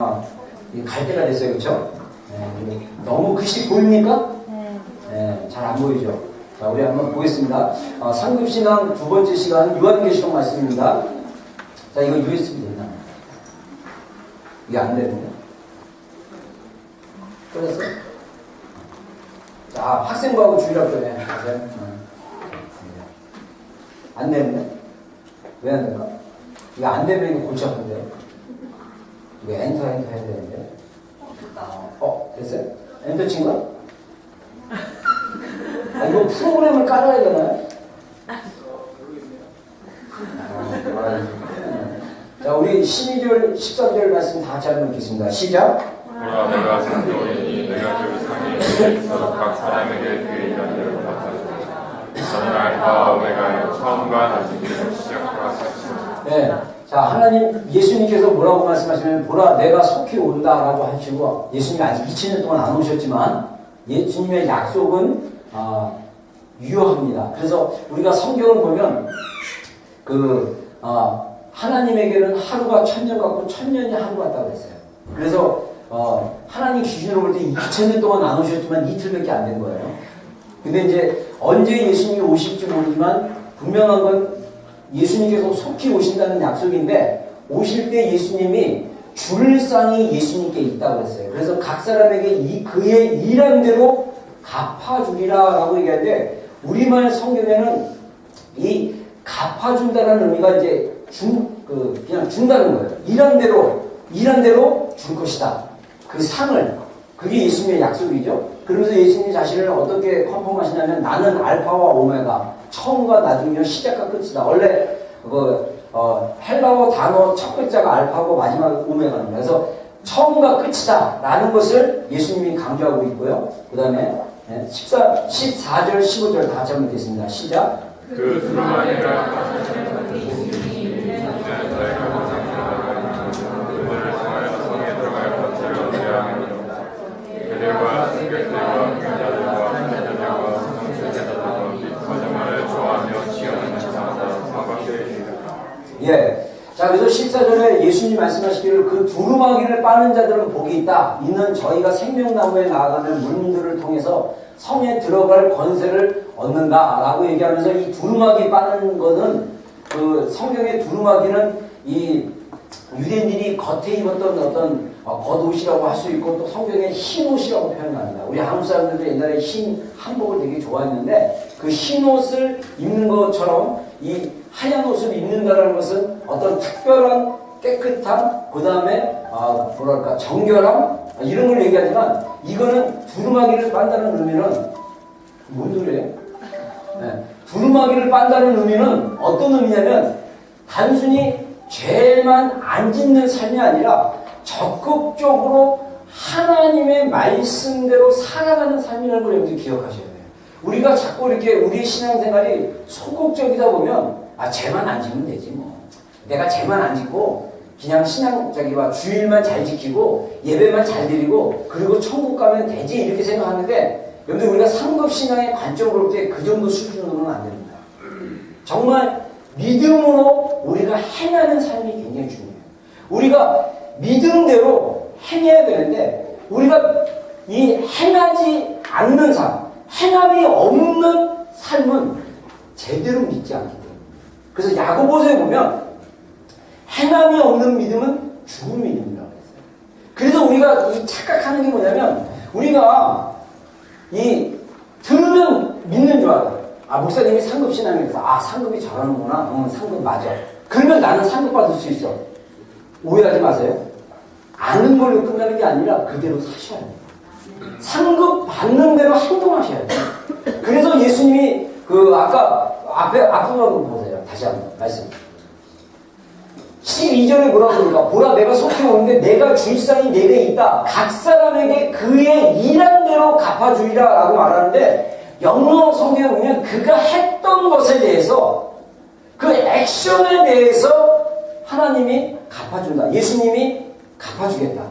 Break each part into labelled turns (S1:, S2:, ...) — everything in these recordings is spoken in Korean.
S1: 갈 때가 됐어요, 그렇죠? 너무 글씨 보입니까? 잘 안 보이죠? 자, 우리 한번 보겠습니다. 상급신앙 두 번째 시간 요한계시록 말씀입니다. 자, 이거 USB 됐나? 이게 안 되는데? 끊었어? 자, 학생부하고 주의할 거네. 안 되는데? 왜 안 될까? 이거 안 되면 이거 골치 아픈데? 이거 엔터 해야 되는데? 됐어요? 엔터 친 거야? 이거 프로그램을 깔아야 되나요? 자, 우리 12절, 13절 말씀 다 같이 한번 읽겠습니다. 시작!
S2: 보라, 내가 창조이니 내가 그 상에 각 사람에게 그의 일하기를 맡아주리라. 저는 알파와 오메가요 처음과 나중에 시작과 끝이라.
S1: 네. 자, 하나님, 예수님께서 뭐라고 말씀하시면, 보라, 내가 속히 온다라고 하시고, 예수님이 아직 2000년 동안 안 오셨지만, 예수님의 약속은, 유효합니다. 그래서 우리가 성경을 보면, 하나님에게는 하루가 1000년 같고, 1000년이 하루 같다고 했어요. 그래서, 하나님 기준으로 볼 때 2000년 동안 안 오셨지만 이틀밖에 안 된 거예요. 근데 이제, 언제 예수님이 오실지 모르지만, 분명한 건, 예수님께서 속히 오신다는 약속인데 오실 때 예수님이 줄 쌍이 예수님께 있다고 했어요. 그래서 각 사람에게 그의 일한 대로 갚아주리라 라고 얘기하는데 우리말 성경에는 이 갚아준다는 의미가 이제 그냥 준다는 거예요. 일한 대로 줄 것이다. 그 상을. 그게 예수님의 약속이죠. 그러면서 예수님 자신을 어떻게 컨펌하시냐면 나는 알파와 오메가 처음과 나중이요 시작과 끝이다. 원래 헬라어 단어 첫 글자가 알파고 마지막 오메가입니다. 그래서 처음과 끝이다 라는 것을 예수님이 강조하고 있고요. 그 다음에 14절 15절 다 같이 한번 읽겠습니다. 시작.
S2: 그 두루마리가 그들과 승객들과 병자들과 환자들과 성수자들과 및 거짓말을 좋아하며 지어내는 자마다 상관되어 있습니다.
S1: 예. 자, 그래서 14절에 예수님 말씀하시기를 그 두루마기를 빠는 자들은 복이 있다. 이는 저희가 생명나무에 나아가는 문들을 통해서 성에 들어갈 권세를 얻는다. 라고 얘기하면서 이 두루마기 빠는 거는 그 성경의 두루마기는 이 유대인들이 겉에 입었던 어떤 겉옷이라고 할 수 있고 또 성경에 흰옷이라고 표현합니다. 우리 한국 사람들도 옛날에 흰 한복을 되게 좋아했는데 그 흰옷을 입는 것처럼 이 하얀 옷을 입는다는 것은 어떤 특별한 깨끗함, 그 다음에 정결함 이런 걸 얘기하지만 이거는 두루마기를 빤다는 의미는 뭔 소리예요? 네. 두루마기를 빤다는 의미는 어떤 의미냐면 단순히 죄만 안 짓는 삶이 아니라 적극적으로 하나님의 말씀대로 살아가는 삶이라는 걸 여러분들 기억하셔야 돼요. 우리가 자꾸 이렇게 우리의 신앙생활이 소극적이다 보면 죄만 안 지면 되지 뭐. 내가 죄만 안 짓고 그냥 주일만 잘 지키고 예배만 잘 드리고 그리고 천국 가면 되지 이렇게 생각하는데 여러분들 우리가 상급신앙의 관점으로 볼 때 그 정도 수준으로는 안 됩니다. 정말 믿음으로 우리가 행하는 삶이 굉장히 중요해요. 우리가 믿음대로 행해야 되는데 우리가 이 행하지 않는 삶, 행함이 없는 삶은 제대로 믿지 않기 때문에. 그래서 야고보서에 보면 행함이 없는 믿음은 죽은 믿음이라고 했어요. 그래서 우리가 이 착각하는 게 뭐냐면 우리가 이 들으면 믿는 줄 알아요. 목사님이 상급신앙에서 상급이 잘하는구나. 상급 맞아. 그러면 나는 상급 받을 수 있어. 오해하지 마세요. 아는 걸로 끝나는 게 아니라 그대로 사셔야 돼요. 상급 받는 대로 행동하셔야 돼요. 그래서 예수님이 아까 앞부분 보세요. 다시 한번 말씀. 12절에 뭐라고 그러니까 보라 내가 속히 오는데 내가 주일상이 내게 있다. 각 사람에게 그의 일한 대로 갚아주리라 라고 말하는데 영어 성경에 보면 그가 했던 것에 대해서 그 액션에 대해서 하나님이 갚아준다. 예수님이 갚아주겠다.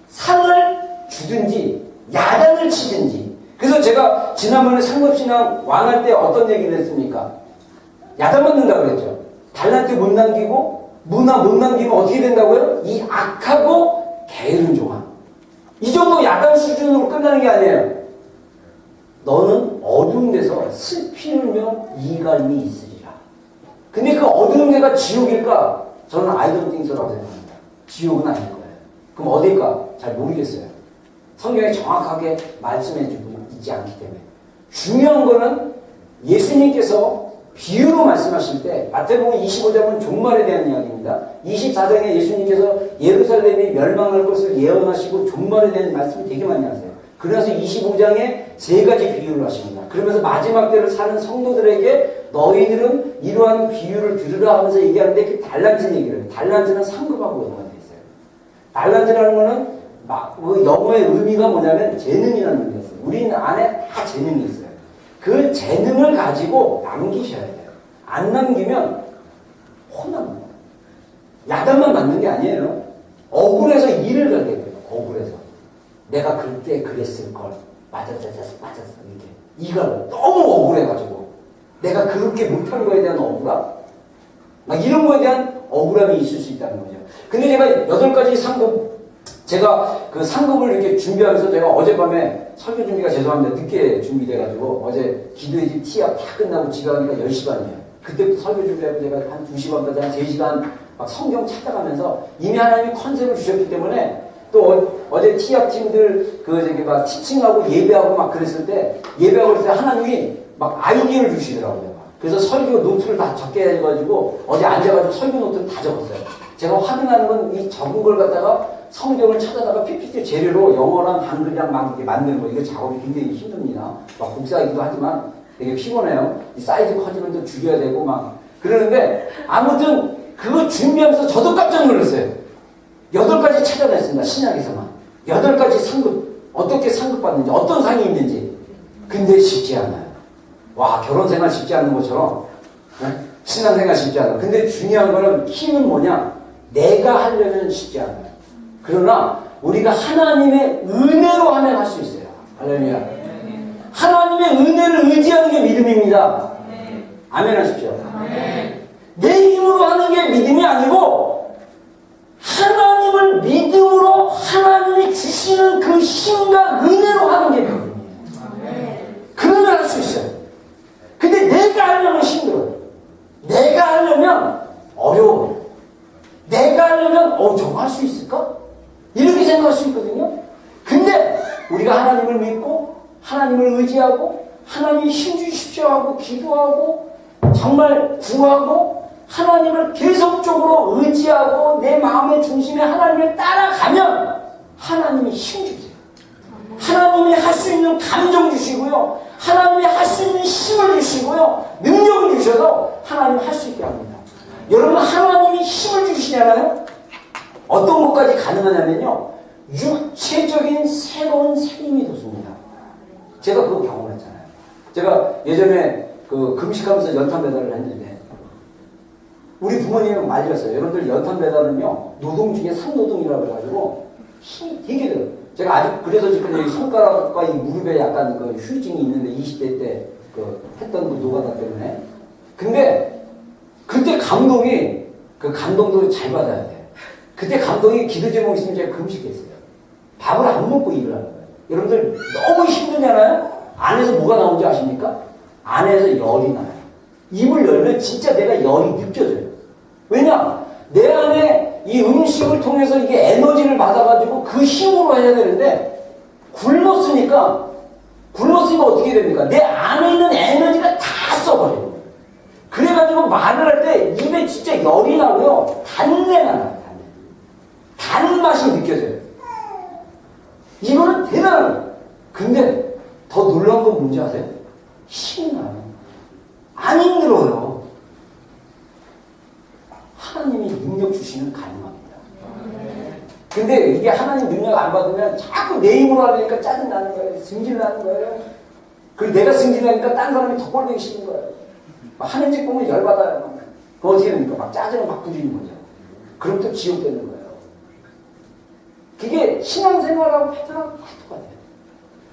S1: 상을 주든지 야단을 치든지. 그래서 제가 지난번에 상급신앙 왕할 때 어떤 얘기를 했습니까? 야단 맞는다고 그랬죠. 달란트 못 남기고 문화 못 남기면 어떻게 된다고요? 이 악하고 게으른 종아. 이 정도 야단 수준으로 끝나는 게 아니에요. 너는 어두운 데서 슬피 울며 이갈미 있으리라. 근데 그 어두운 데가 지옥일까? 저는 I don't think so라고 생각합니다. 지옥은 아닐 거예요. 그럼 어딜까? 잘 모르겠어요. 성경에 정확하게 말씀해주고 있지 않기 때문에. 중요한 거는 예수님께서 비유로 말씀하실 때 마태복음 25장은 종말에 대한 이야기입니다. 24장에 예수님께서 예루살렘이 멸망할 것을 예언하시고 종말에 대한 말씀을 되게 많이 하세요. 그래서 25장에 세 가지 비유를 하십니다. 그러면서 마지막 때를 사는 성도들에게 너희들은 이러한 비유를 들으라 하면서 얘기하는데 그 달란트 얘기를 해요. 달란트는 상급하고 연관되어 있어요. 달란트라는 거는 그 영어의 의미가 뭐냐면 재능이라는 의미였어요. 우리 안에 다 재능이 있어요. 그 재능을 가지고 남기셔야 돼요. 안 남기면 혼납니다. 야단만 맞는 게 아니에요. 억울해서 일을 가게 돼요. 억울해서. 내가 그때 그랬을걸. 맞았어. 이렇게. 이가 너무 억울해가지고. 내가 그렇게 못한 거에 대한 억울함? 막 이런 거에 대한 억울함이 있을 수 있다는 거죠. 근데 제가 8가지 상급, 제가 그 상급을 이렇게 준비하면서 제가 어젯밤에 설교 준비가 죄송합니다. 늦게 준비돼가지고 어제 기도의 집 티압 다 끝나고 집에 가니까 10시간이에요. 그때부터 설교 준비하고 제가 한 2시간까지 한 3시간 막 성경 찾아가면서 이미 하나님이 컨셉을 주셨기 때문에 또 어제 티압 팀들 그 저기 막 티칭하고 예배하고 막 그랬을 때 예배하고 그랬을 때 하나님이 막 아이디어를 주시더라고요. 그래서 설교 노트를 다 적게 해가지고 어제 앉아가지고 설교 노트를 다 적었어요. 제가 확인하는 건 이 적은 걸 갖다가 성경을 찾아다가 PPT 재료로 영어랑 한글이랑 막 이렇게 만드는 거, 이거 작업이 굉장히 힘듭니다. 막 복사하기도 하지만 되게 피곤해요. 이 사이즈 커지면 또 줄여야 되고 막 그러는데 아무튼 그거 준비하면서 저도 깜짝 놀랐어요. 8가지 찾아냈습니다. 신약에서만. 8가지 상급, 어떻게 상급받는지, 어떤 상이 있는지. 근데 쉽지 않아요. 와, 결혼생활 쉽지 않는 것처럼 네? 신앙생활 쉽지 않아요. 근데 중요한 거는 키는 뭐냐? 내가 하려면 쉽지 않아요. 그러나 우리가 하나님의 은혜로 하면 할 수 있어요. 할렐루야. 하나님의 은혜를 의지하는 게 믿음입니다. 아멘 하십시오. 내 힘으로 하는 게 믿음이 아니고 하나님을 믿음으로 하나님이 주시는 그 힘과 은혜로 하는 게 믿음이에요. 그러면 할 수 있어요. 근데 내가 하려면 힘들어요. 내가 하려면 어려워요. 내가 하려면 저거 할 수 있을까? 이렇게 생각할 수 있거든요. 근데 우리가 하나님을 믿고 하나님을 의지하고 하나님 힘 주십시오 하고 기도하고 정말 구하고 하나님을 계속적으로 의지하고 내 마음의 중심에 하나님을 따라가면 하나님이 힘 주세요. 하나님이 할 수 있는 감정 주시고요. 하나님이 할 수 있는 힘을 주시고요. 능력을 주셔서 하나님 할 수 있게 합니다. 여러분 하나님이 힘을 주시잖아요. 어떤 것까지 가능하냐면요. 육체적인 새로운 생명이 돋습니다. 제가 그거 경험했잖아요. 제가 예전에 그 금식하면서 연탄 배달을 했는데 우리 부모님은 말렸어요. 여러분들 연탄 배달은요. 노동 중에 산노동이라고 해가지고 힘이 되게 들어요. 제가 아직 그래서 지금 여기 손가락과 이 무릎에 약간 그 휴증이 있는데 20대 때 그 했던 그 노가다 때문에. 근데 그때 감동이 그 감동도 잘 받아야 돼. 그때 감동이 기도 제목 있으면 제가 금식했어요. 밥을 안 먹고 일을 하는 거예요. 여러분들 너무 힘들잖아요. 안에서 뭐가 나오는지 아십니까? 안에서 열이 나요. 입을 열면 진짜 내가 열이 느껴져요. 왜냐? 내 안에 이 음식을 통해서 이게 에너지를 받아가지고 그 힘으로 해야 되는데 굶었으니까 어떻게 됩니까? 내 안에 있는 에너지가 다 써버려요. 그래가지고 말을 할 때 입에 진짜 열이 나고요. 단내가 나요. 단맛이 느껴져요. 이거는 대단한 거예요. 근데 더 놀라운 건 뭔지 아세요? 힘이 나요. 안 힘들어요. 하나님이 능력 주시면 가능합니다. 근데 이게 하나님 능력 안 받으면 자꾸 내 힘으로 하려니까 짜증나는 거예요. 승질나는 거예요. 그리고 내가 승질나니까 딴 사람이 더 꼴보기 싫은 거예요. 막 하는 짓 보면 열받아요. 그럼 어떻게 됩니까? 막 짜증을 막 부리는 거죠. 그럼 또 지옥 되는 거예요. 그게 신앙생활하고 패턴하고 똑같아요.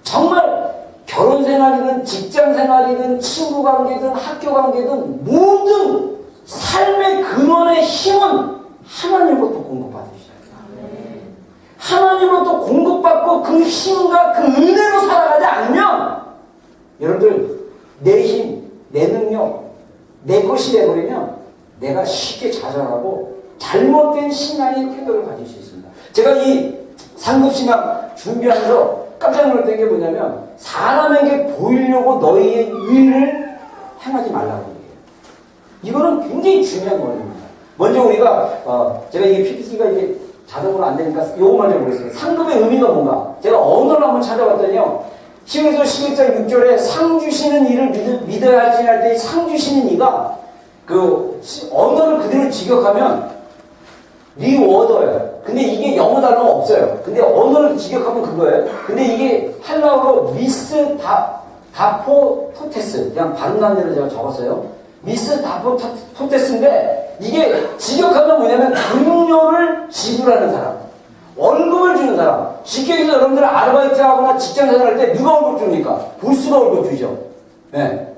S1: 정말 결혼생활이든 직장생활이든 친구관계든 학교관계든 모든 삶의 근원의 힘은 하나님으로부터 공급받으셔야 돼요. 붙잡고 그 힘과 그 은혜로 살아가지 않으면 여러분들 내 힘, 내 능력, 내 것이 돼버리면 내가 쉽게 좌절하고 잘못된 신앙의 태도를 가질 수 있습니다. 제가 이 상급신앙 준비하면서 깜짝 놀랐던 게 뭐냐면 사람에게 보이려고 너희의 의를 행하지 말라고 얘기해요. 이거는 굉장히 중요한 거입니다. 먼저 우리가 제가 이게 PPT가 이게 자동으로 안 되니까 요것만 좀 보겠습니다. 상급의 의미가 뭔가 제가 언어를 한번 찾아봤더니요. 히브리서 11장 6절에 상 주시는 이를 믿어야 할지할 때 상 주시는 이가 그 언어를 그대로 직역하면 리워더예요. 근데 이게 영어 단어가 없어요. 근데 언어를 직역하면 그거예요. 근데 이게 헬라어로 미스 다포토테스 그냥 발음난 대로 제가 적었어요. 미스 다포토테스인데 이게 직역하면 뭐냐면 급료를 지불하는 사람, 월급을 주는 사람. 쉽게 얘기해서 여러분들 아르바이트 하거나 직장 생활할 때 누가 월급 줍니까? 보스가 월급 주죠. 네.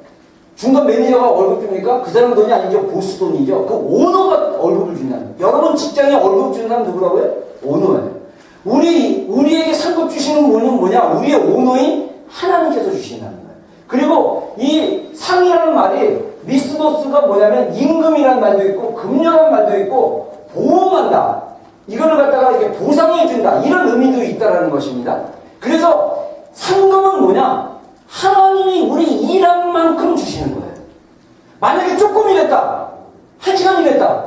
S1: 중간 매니저가 월급 줍니까? 그 사람 돈이 아니죠. 보스 돈이죠. 그 오너가 월급을 준다는 거예요. 여러분 직장에 월급 주는 사람 누구라고요? 오너예요. 우리에게 상급 주시는 분은 뭐냐? 우리의 오너인 하나님께서 주신다는 거예요. 그리고 이 상이라는 말이 미스도스가 뭐냐면 임금이라는 말도 있고 급료라는 말도 있고 보험한다. 이거를 갖다가 이렇게 보상해준다. 이런 의미도 있다라는 것입니다. 그래서 상급은 뭐냐? 하나님이 우리 일한 만큼 주시는 거예요. 만약에 조금 일했다. 1시간 일했다.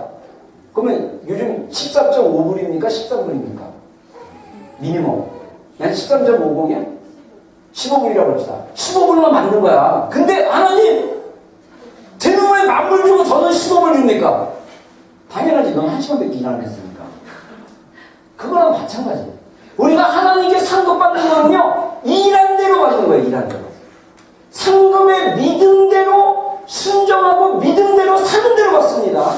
S1: 그러면 요즘 14.5불입니까? 13불입니까? 미니멈. 난 13.50이야? 15불이라고 합시다. 15불만 맞는 거야. 근데 하나님 제 놈에 10,000불 주고 저는 15불 줍니까? 당연하지. 넌 1시간밖에 일 안 했으니까. 그거랑 마찬가지. 우리가 하나님께 상급 받는 거는요. 일한 대로 받는 거예요. 일한 대로. 상급의 믿음대로 순종하고 믿음대로 사는 대로 받습니다.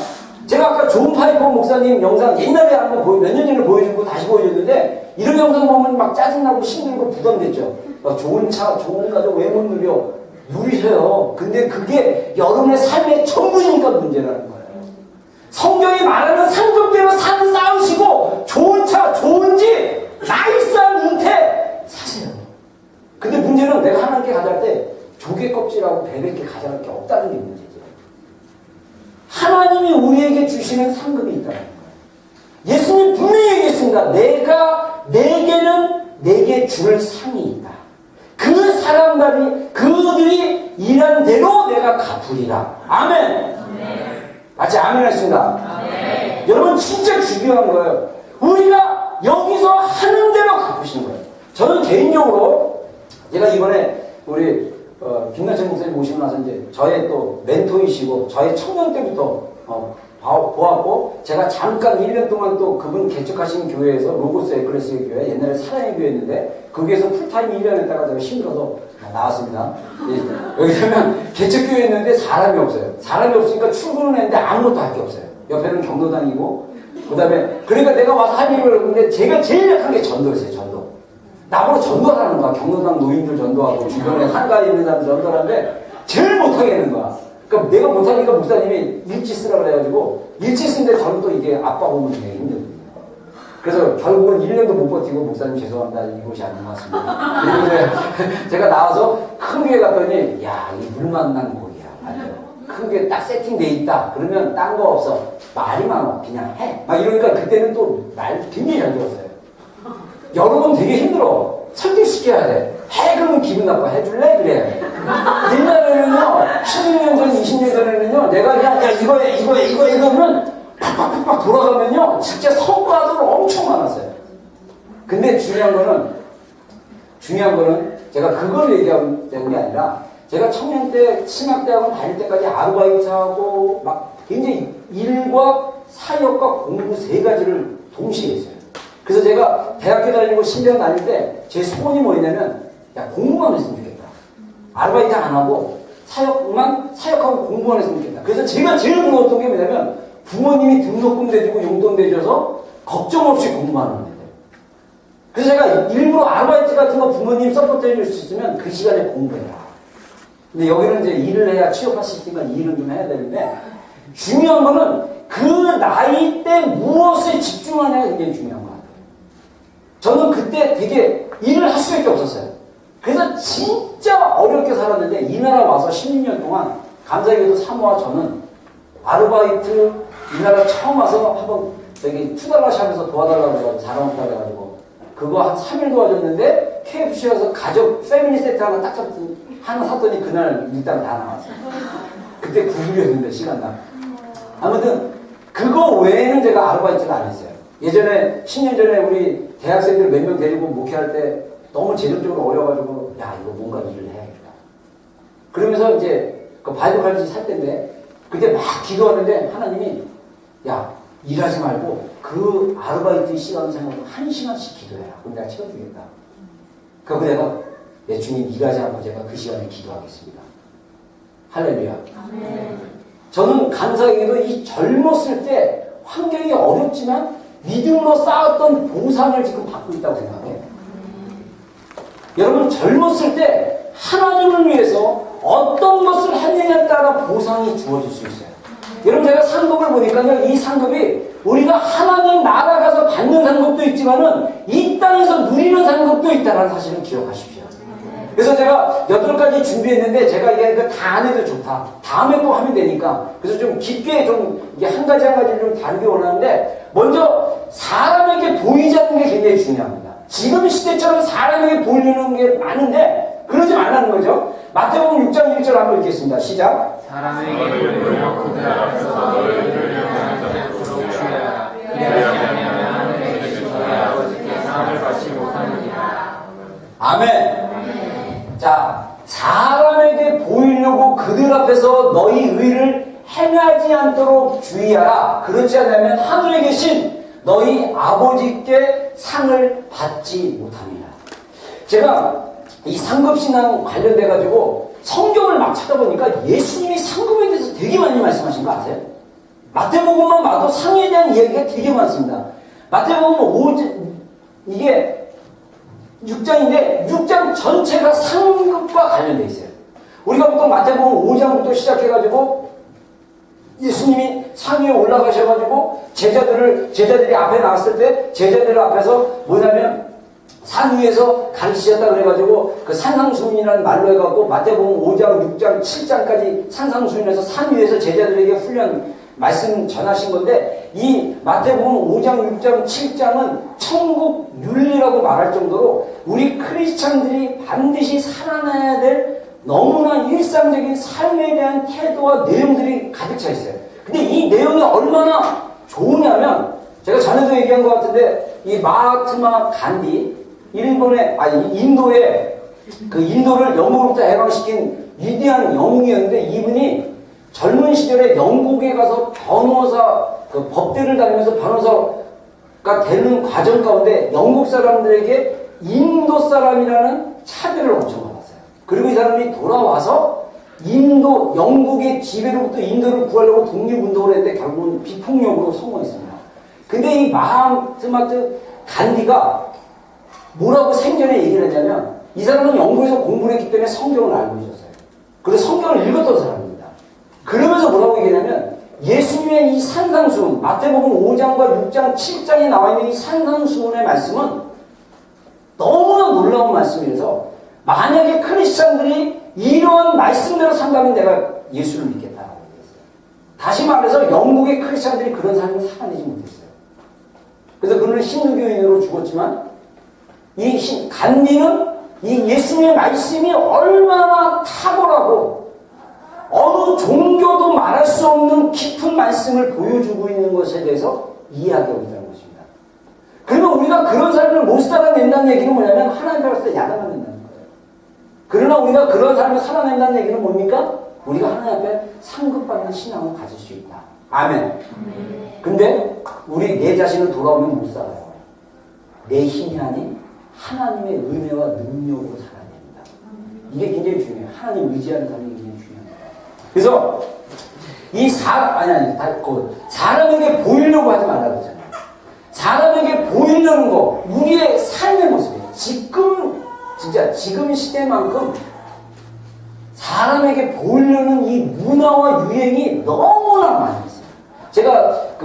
S1: 제가 아까 존 파이퍼 목사님 영상 옛날에 한번 몇 년 전에 보여주고 다시 보여줬는데 이런 영상 보면 막 짜증나고 힘들고 부담됐죠. 막 좋은 차, 좋은 가족 왜 못 누려? 누리세요. 근데 그게 여러분의 삶의 전부니까 문제라는 거예요. 성경이 말하는 상급대로 사는 싸우시고 좋은 차, 좋은 집, 나이스한 은퇴 사세요. 근데 문제는 내가 하나님께 가져갈 때 조개 껍질하고 베베끼 가져갈 게 없다는 게 문제죠. 하나님이 우리에게 주시는 상급이 있다는 거예요. 예수님 분명히 얘기했습니다. 내게 줄 상이 있다. 그 사람들이 그들이 일한 대로 내가 갚으리라. 아멘. 같이 아멘 하십니다. 아멘. 여러분 진짜 중요한 거예요. 우리가 여기서 하는 대로 갚으시는 거예요. 저는 개인적으로 제가 이번에 우리 김나철 목사님 모시고 나서 이제 저의 또 멘토이시고 저의 청년 때부터 보았고 제가 잠깐 1년 동안 또 그분 개척하신 교회에서 로고스 에클레시아 교회 옛날에 사랑의 교회였는데 거기에서 풀타임 1년 했다가 제가 힘들어서 나왔습니다. 여기 서면 개척교회였는데 사람이 없어요. 사람이 없으니까 출근을 했는데 아무것도 할 게 없어요. 옆에는 경로당이고 그 다음에 그러니까 내가 와서 할 일을 했는데 제가 제일 약한 게 전도였어요. 전도. 나보고 전도하라는 거야. 경로당 노인들 전도하고 주변에 상가에 있는 사람들 전도하는데 제일 못하게 하는 거야. 그러니까 내가 못하니까 목사님이 일지 쓰라 그래가지고 일지 쓰는데 저는 또 이게 아빠 보면 되게 힘들거든요. 그래서 결국은 1년도 못 버티고 목사님 죄송합니다. 이곳이 아닌 것 같습니다. 그리고 이제 제가 나와서 큰 교회 갔더니 야, 이 물 만난 곳이야. 맞아요. 큰 교회 딱 세팅돼 있다. 그러면 딴 거 없어. 말이 많아. 그냥 해. 막 이러니까 그때는 또 말 굉장히 잘 들었어요. 여러분 되게 힘들어. 설득시켜야 돼. 해 그러면 기분 나빠. 해줄래? 그래. 옛날에는요 16년 전 20년 전에는요 내가 그냥 야 이거 이러면 팍팍팍팍 돌아가면요 진짜 성과들 엄청 많았어요. 근데 중요한 거는 제가 그걸 얘기하는 게 아니라 제가 청년 때 신학대학원 다닐 때까지 아르바이트하고 막 굉장히 일과 사역과 공부 세 가지를 동시에 했어요. 그래서 제가 대학교 다니고 신대학 다닐 때 제 소원이 뭐였냐면 야 공부만 했으면 좋겠다. 아르바이트 안 하고 사역하고 공부만 했으면 좋겠다. 그래서 제가 제일 부러웠던 게 뭐냐면 부모님이 등록금 대주고 용돈 대줘서 걱정 없이 공부하는 거예요. 그래서 제가 일부러 아르바이트 같은 거 부모님 서포트 해줄 수 있으면 그 시간에 공부해라. 근데 여기는 이제 일을 해야 취업할 수 있으니까 일을 좀 해야 되는데 중요한 거는 그 나이 때 무엇에 집중하냐가 굉장히 중요한 것 같아요. 저는 그때 되게 적이 없었어요. 그래서 진짜 어렵게 살았는데 이 나라 와서 16년 동안 감사하게도 사모와 저는 아르바이트 이 나라 처음 와서 한번 저기 $2 샵에서 도와달라고 해서 자랑했다고 해가지고 그거 한 3일 도와줬는데 KFC 가서 가족 패밀리 세트 하나 샀더니 그날 일단 다 나왔어요. 그때 9불이었는데 시간당. 아무튼 그거 외에는 제가 아르바이트를 안 했어요. 예전에 10년 전에 우리 대학생들 몇 명 데리고 목회할 때 너무 재정적으로 어려가지고 야 이거 뭔가 일을 해야겠다. 그러면서 이제 그 바이블 칼리지 살 때인데 그때 막 기도하는데 하나님이 야 일하지 말고 그 아르바이트 시간 생각으로 1시간씩 기도해라. 그럼 내가 채워주겠다. 그래서 내가 내 주님 일하지 않고 제가 그 시간에 기도하겠습니다. 할렐루야. 저는 감사하게도 이 젊었을 때 환경이 어렵지만 믿음으로 쌓았던 보상을 지금 받고 있다고 생각해요. 여러분 젊었을 때 하나님을 위해서 어떤 것을 했느냐에 따라 보상이 주어질 수 있어요. 여러분 제가 상급을 보니까요. 이 상급이 우리가 하나님 나라 가서 받는 상급도 있지만은 이 땅에서 누리는 상급도 있다는 사실을 기억하십시오. 그래서 제가 8가지 준비했는데 제가 이게 다 안 해도 좋다. 다음에 또 하면 되니까. 그래서 좀 깊게 좀 이게 한 가지를 좀 다루기 원하는데 먼저 사람에게 보이지 않는 게 굉장히 중요합니다. 지금 시대처럼 사람에게 보이는 게 많은데 그러지 말라는 거죠. 마태복음 6장 1절 한번 읽겠습니다. 시작.
S3: 사람에게 보이려고 그들 앞에서 너를 들려하는 자를 주의하라. 그리하지 아니하면 하늘에 계신 너희 아버지께 상을 받지 못하느니라.
S1: 아멘. 자, 사람에게 보이려고 그들 앞에서 너희 의를 행하지 않도록 주의하라. 그렇지 않으면 하늘에 계신 너희 아버지께 상을 받지 못합니다. 제가 이 상급신앙 관련돼가지고 성경을 막 찾아보니까 예수님이 상급에 대해서 되게 많이 말씀하신 거 아세요? 마태복음만 봐도 상에 대한 이야기가 되게 많습니다. 마태복음 5장, 이게 6장인데 6장 전체가 상급과 관련돼 있어요. 우리가 보통 마태복음 5장부터 시작해가지고 예수님이 상 위에 올라가셔가지고 제자들이 앞에 나왔을 때 제자들 앞에서 뭐냐면 산 위에서 가르치셨다 그래가지고 그 산상수훈이라는 말로 해갖고 마태복음 5장, 6장, 7장까지 산상수훈에서 산 위에서 제자들에게 훈련 말씀 전하신 건데 이 마태복음 5장, 6장, 7장은 천국 윤리라고 말할 정도로 우리 크리스찬들이 반드시 살아나야 될 너무나 일상적인 삶에 대한 태도와 내용들이 가득 차 있어요. 근데 이 내용이 얼마나 좋으냐면 제가 전에도 얘기한 것 같은데 이 마하트마 간디 인도의 그 인도를 영국으로부터 해방시킨 위대한 영웅이었는데 이분이 젊은 시절에 영국에 가서 변호사 그 법대를 다니면서 변호사가 되는 과정 가운데 영국 사람들에게 인도 사람이라는 차별을 엄청 받았어요. 그리고 이 사람이 돌아와서 영국의 지배로부터 인도를 구하려고 독립운동을 했는데 결국은 비폭력으로 성공했습니다. 근데 이 마하트마트 간디가 뭐라고 생전에 얘기를 했냐면 이 사람은 영국에서 공부를 했기 때문에 성경을 알고 있었어요. 그래서 성경을 읽었던 사람입니다. 그러면서 뭐라고 얘기하냐면 예수님의 이 산상수훈, 마태복음 5장과 6장, 7장에 나와 있는 이 산상수훈의 말씀은 너무나 놀라운 말씀이라서 만약에 크리스찬들이 이러한 말씀대로 산다면 내가 예수를 믿겠다라고 얘기했어요. 다시 말해서 영국의 크리스찬들이 그런 삶을 살아내지 못했어요. 그래서 그는 힌두교인으로 죽었지만 간디는 이 예수님의 말씀이 얼마나 탁월하고 어느 종교도 말할 수 없는 깊은 말씀을 보여주고 있는 것에 대해서 이해하고 있다는 것입니다. 그러면 우리가 그런 삶을 못 살아낸다는 얘기는 뭐냐면 하나님 앞에서 야단을 낸다는 거예요. 그러나 우리가 그런 삶을 살아낸다는 얘기는 뭡니까? 우리가 하나님 앞에 상급받는 신앙을 가질 수 있다. 아멘. 근데 우리 내 자신을 돌아오면 못 살아요. 내 힘이 아닌 하나님의 은혜와 능력으로 살아야 됩니다. 이게 굉장히 중요해요. 하나님 의지하는 삶이 굉장히 중요합니다. 그래서 이 사람에게 보이려고 하지 말라 그러잖아요. 사람에게 보이려는 거, 우리의 삶의 모습이에요. 지금 시대만큼 사람에게 보이려는 이 문화와 유행이 너무나 많이 있어요. 제가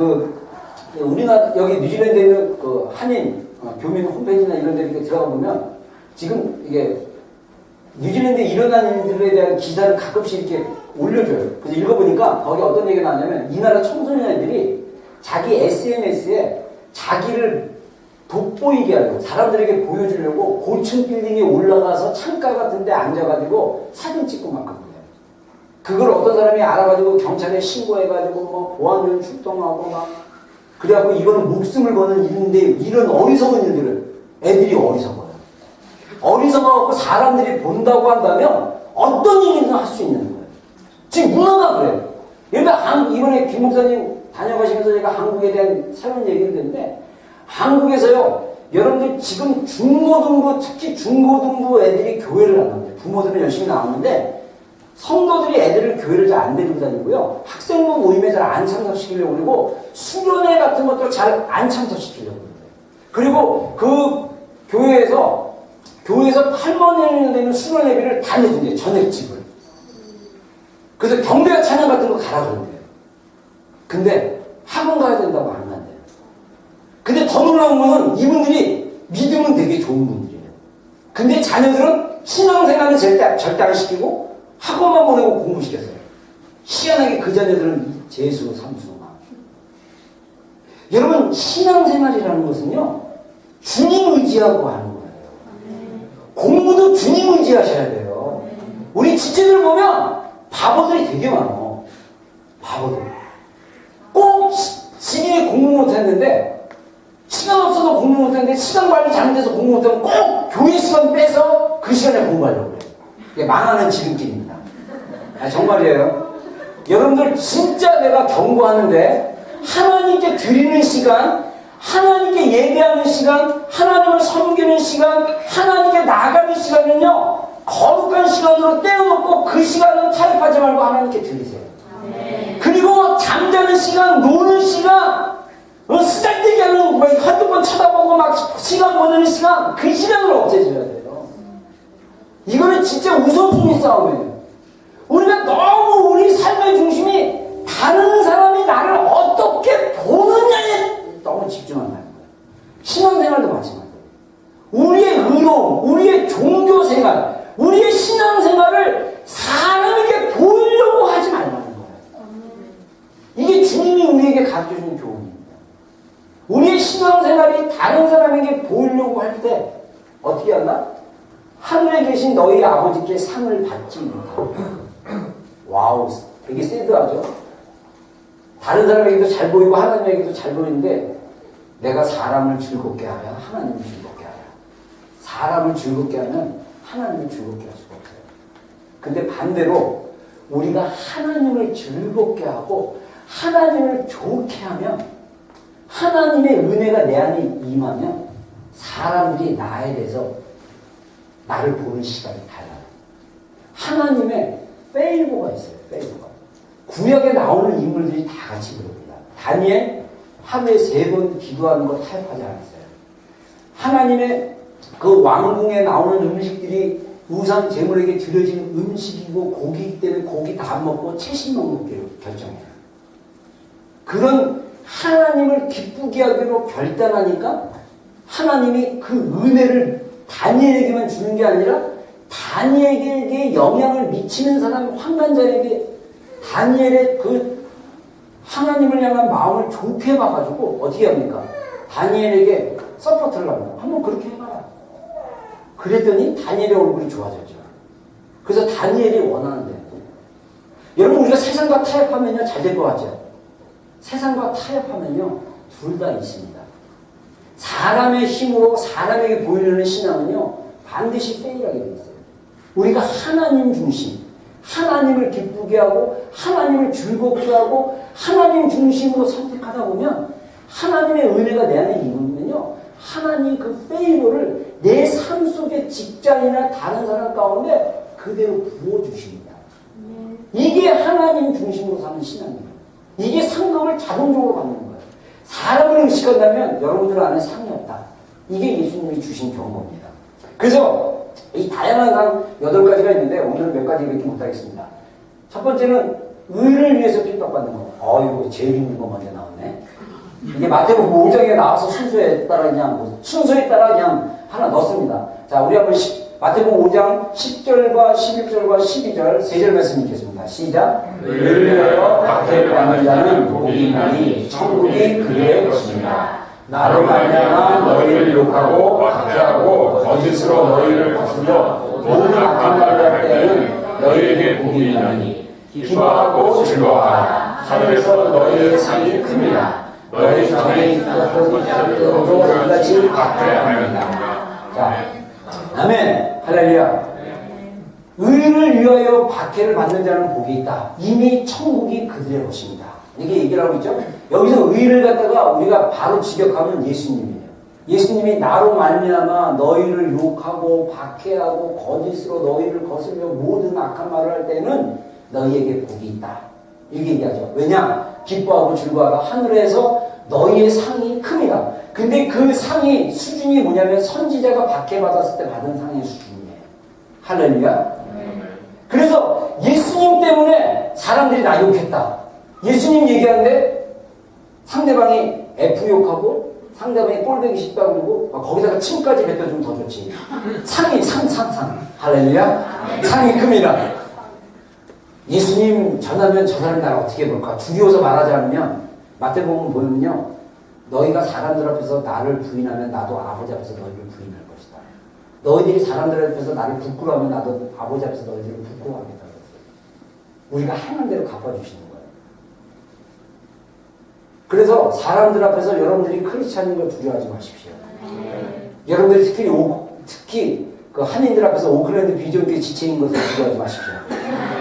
S1: 우리나라 여기 뉴질랜드에 있는 그 한인 교민 홈페이지나 이런 데 이렇게 들어가 보면 지금 이게 뉴질랜드에 일어난 일들에 대한 기사를 가끔씩 이렇게 올려줘요. 그래서 읽어보니까 거기 어떤 얘기가 나왔냐면 이 나라 청소년들이 자기 SNS에 자기를 돋보이게 하려고 사람들에게 보여주려고 고층 빌딩에 올라가서 창가 같은 데 앉아가지고 사진 찍고 막 그러는 거예요. 그걸 어떤 사람이 알아가지고 경찰에 신고해가지고 뭐 보안원 출동하고 막 그래갖고 이거는 목숨을 거는 일인데 이런 어리석은 일들을 애들이 어리석어요. 어리석어갖고 사람들이 본다고 한다면 어떤 일이든 할 수 있는 거예요. 지금 문화가 그래요. 이번에 김 목사님 다녀가시면서 제가 한국에 대한 새로운 얘기를 듣는데 한국에서요, 여러분들 지금 중고등부, 특히 중고등부 애들이 교회를 안 나와요. 부모들은 열심히 나오는데 성도들이 애들을 교회를 잘 안 데리고 다니고요. 학생부 모임에 잘 안 참석시키려고 그러고 수련회 같은 것도 잘 안 참석시키려고 그래요. 그리고 그 교회에서 할머니를 되는 수련회비를 다 내준대요. 전액집을. 그래서 경배와 찬양 같은 거 가라 그런대요. 근데 학원 가야 된다고 안 간대요. 근데 더 놀라운 거는 이분들이 믿음은 되게 좋은 분들이에요. 근데 자녀들은 신앙생활은 절대 안 시키고 학원만 보내고 공부시켰어요. 희한하게 그 자녀들은 재수, 삼수 막. 여러분 신앙생활이라는 것은요 주님 의지하고 하는 거예요. 공부도 주님 의지하셔야 돼요. 우리 지체들 보면 바보들이 되게 많아. 바보들. 꼭 시기에 공부 못했는데 시간 없어서 공부 못했는데 시간 관리 잘못해서 공부 못하면 꼭 교회 시간 빼서 그 시간에 공부하려고 그래요. 이게 망하는 지름길입니다. 정말이에요. 여러분들 진짜 내가 경고하는데 하나님께 드리는 시간, 하나님께 예배하는 시간, 하나님을 섬기는 시간, 하나님께 나가는 시간은요 거룩한 시간으로 떼어놓고 그 시간은 타협하지 말고 하나님께 드리세요. 그리고 잠자는 시간, 노는 시간, 쓰잘데기 하는 뭐 핸드폰 쳐다보고 막 시간 보내는 시간, 그 시간을 없애줘야 돼요. 이거는 진짜 우선순위 싸움이에요. 우리가 너무 우리 삶의 중심이 다른 사람이 나를 어떻게 보느냐에 너무 집중한다는 거예요. 신앙생활도 마찬가지예요. 우리의 의로움, 우리의 종교생활, 우리의 신앙생활을 사람에게 보이려고 하지 말라는 거예요. 이게 주님이 우리에게 가르쳐주는 교훈입니다. 우리의 신앙생활이 다른 사람에게 보이려고 할 때 어떻게 한다? 하늘에 계신 너희 아버지께 상을 받지 못하고. 와우, 되게 새드하죠? 다른 사람에게도 잘 보이고 하나님에게도 잘 보이는데 내가 사람을 즐겁게 하면 하나님을 즐겁게 하라. 사람을 즐겁게 하면 하나님을 즐겁게 할 수가 없어요. 근데 반대로 우리가 하나님을 즐겁게 하고 하나님을 좋게 하면 하나님의 은혜가 내 안에 임하면 사람들이 나에 대해서 나를 보는 시각이 달라요. 하나님의 페이버가 있어요. 페이버가. 구약에 나오는 인물들이 다 같이 그럽니다. 다니엘 하루에 3번 기도하는 거 타협하지 않았어요. 하나님의 그 왕궁에 나오는 음식들이 우상 제물에게 드려진 음식이고 고기이기 때문에 고기 다 먹고 채식 먹기로 결정해요. 그런 하나님을 기쁘게 하기로 결단하니까 하나님이 그 은혜를 다니엘에게만 주는 게 아니라 다니엘에게 영향을 미치는 사람 환관자에게 다니엘의 그 하나님을 향한 마음을 좋게 봐가지고 어떻게 합니까? 다니엘에게 서포트를 합니다. 한번 그렇게 해봐라. 그랬더니 다니엘의 얼굴이 좋아졌죠. 그래서 다니엘이 원하는 대로. 여러분 우리가 세상과 타협하면요 잘 될 것 같죠? 세상과 타협하면요 둘 다 있습니다. 사람의 힘으로 사람에게 보이려는 신앙은요 반드시 페일하게 돼 있어요. 우리가 하나님 중심, 하나님을 기쁘게 하고 하나님을 즐겁게 하고 하나님 중심으로 선택하다 보면 하나님의 은혜가 내 안에 임하면요 하나님 그 페이버를 내 삶 속에 직장이나 다른 사람 가운데 그대로 부어주십니다. 이게 하나님 중심으로 사는 신앙이에요. 이게 상급을 자동적으로 받는 거예요. 사람을 의식한다면 여러분들 안에 상이 없다. 이게 예수님이 주신 경고입니다. 그래서 이 다양한 상 8가지가 있는데 오늘은 몇 가지 이렇게 못하겠습니다. 첫 번째는 의를 위해서 핍박받는 거. 이거 제일 힘든 거 먼저 나왔네. 이게 마태복음 5장에 나와서 순서에 따라 그냥 하나 넣습니다. 자, 자, 우리 한번 마태복음 5장 10절과 11절과 12절 세 절 말씀 읽겠습니다. 시작. 의를 위하여 박해를 받는 자는 복이 있나니 천국이 그들의 것입니다. 나로 말미암아 너희를 욕하고 박해하고 거짓으로 너희를 거슬러 모든 악한 말을 할 때에는 너희에게 복이 있나니 기뻐하고 즐거워하라. 하늘에서 너희의 상이 큽니다. 너희 전에 있었던 자들도 이같이 박해합니다. 자, 아멘. 할렐루야. 의를 위하여 박해를 받는 자는 복이 있다. 이미 천국이 그들의 것입니다. 이게 얘기를 하고 있죠. 여기서 의를 갖다가 우리가 바로 직역하면 예수님이에요. 예수님이 나로 말미암아 너희를 욕하고 박해하고 거짓으로 너희를 거슬려 모든 악한 말을 할 때는 너희에게 복이 있다. 이렇게 얘기하죠. 왜냐? 기뻐하고 즐거워하라. 하늘에서 너희의 상이 큽니다. 근데 그 상이 수준이 뭐냐면 선지자가 박해받았을 때 받은 상의 수준이에요. 할렐루야. 그래서 예수님 때문에 사람들이 나 욕했다. 예수님 얘기하는데 상대방이 F 욕하고 상대방이 꼴보기 싫다 그러고 거기다가 침까지 뱉어주면 더 좋지. 상이 상. 할렐루야. 상이 큽니다. 예수님 전하면 저 사람이 나를 어떻게 볼까? 두려워서 말하지 않으면 마태복음 보면요. 너희가 사람들 앞에서 나를 부인하면 나도 아버지 앞에서 너희를 부인할 것이다. 너희들이 사람들 앞에서 나를 부끄러워하면 나도 아버지 앞에서 너희들을 부끄러워하겠다. 우리가 행한 대로 갚아주시는 거예요. 그래서 사람들 앞에서 여러분들이 크리스찬인 걸 두려워하지 마십시오. 여러분들이 특히 그 한인들 앞에서 오클랜드 비전교회 지체인 것을 두려워하지 마십시오.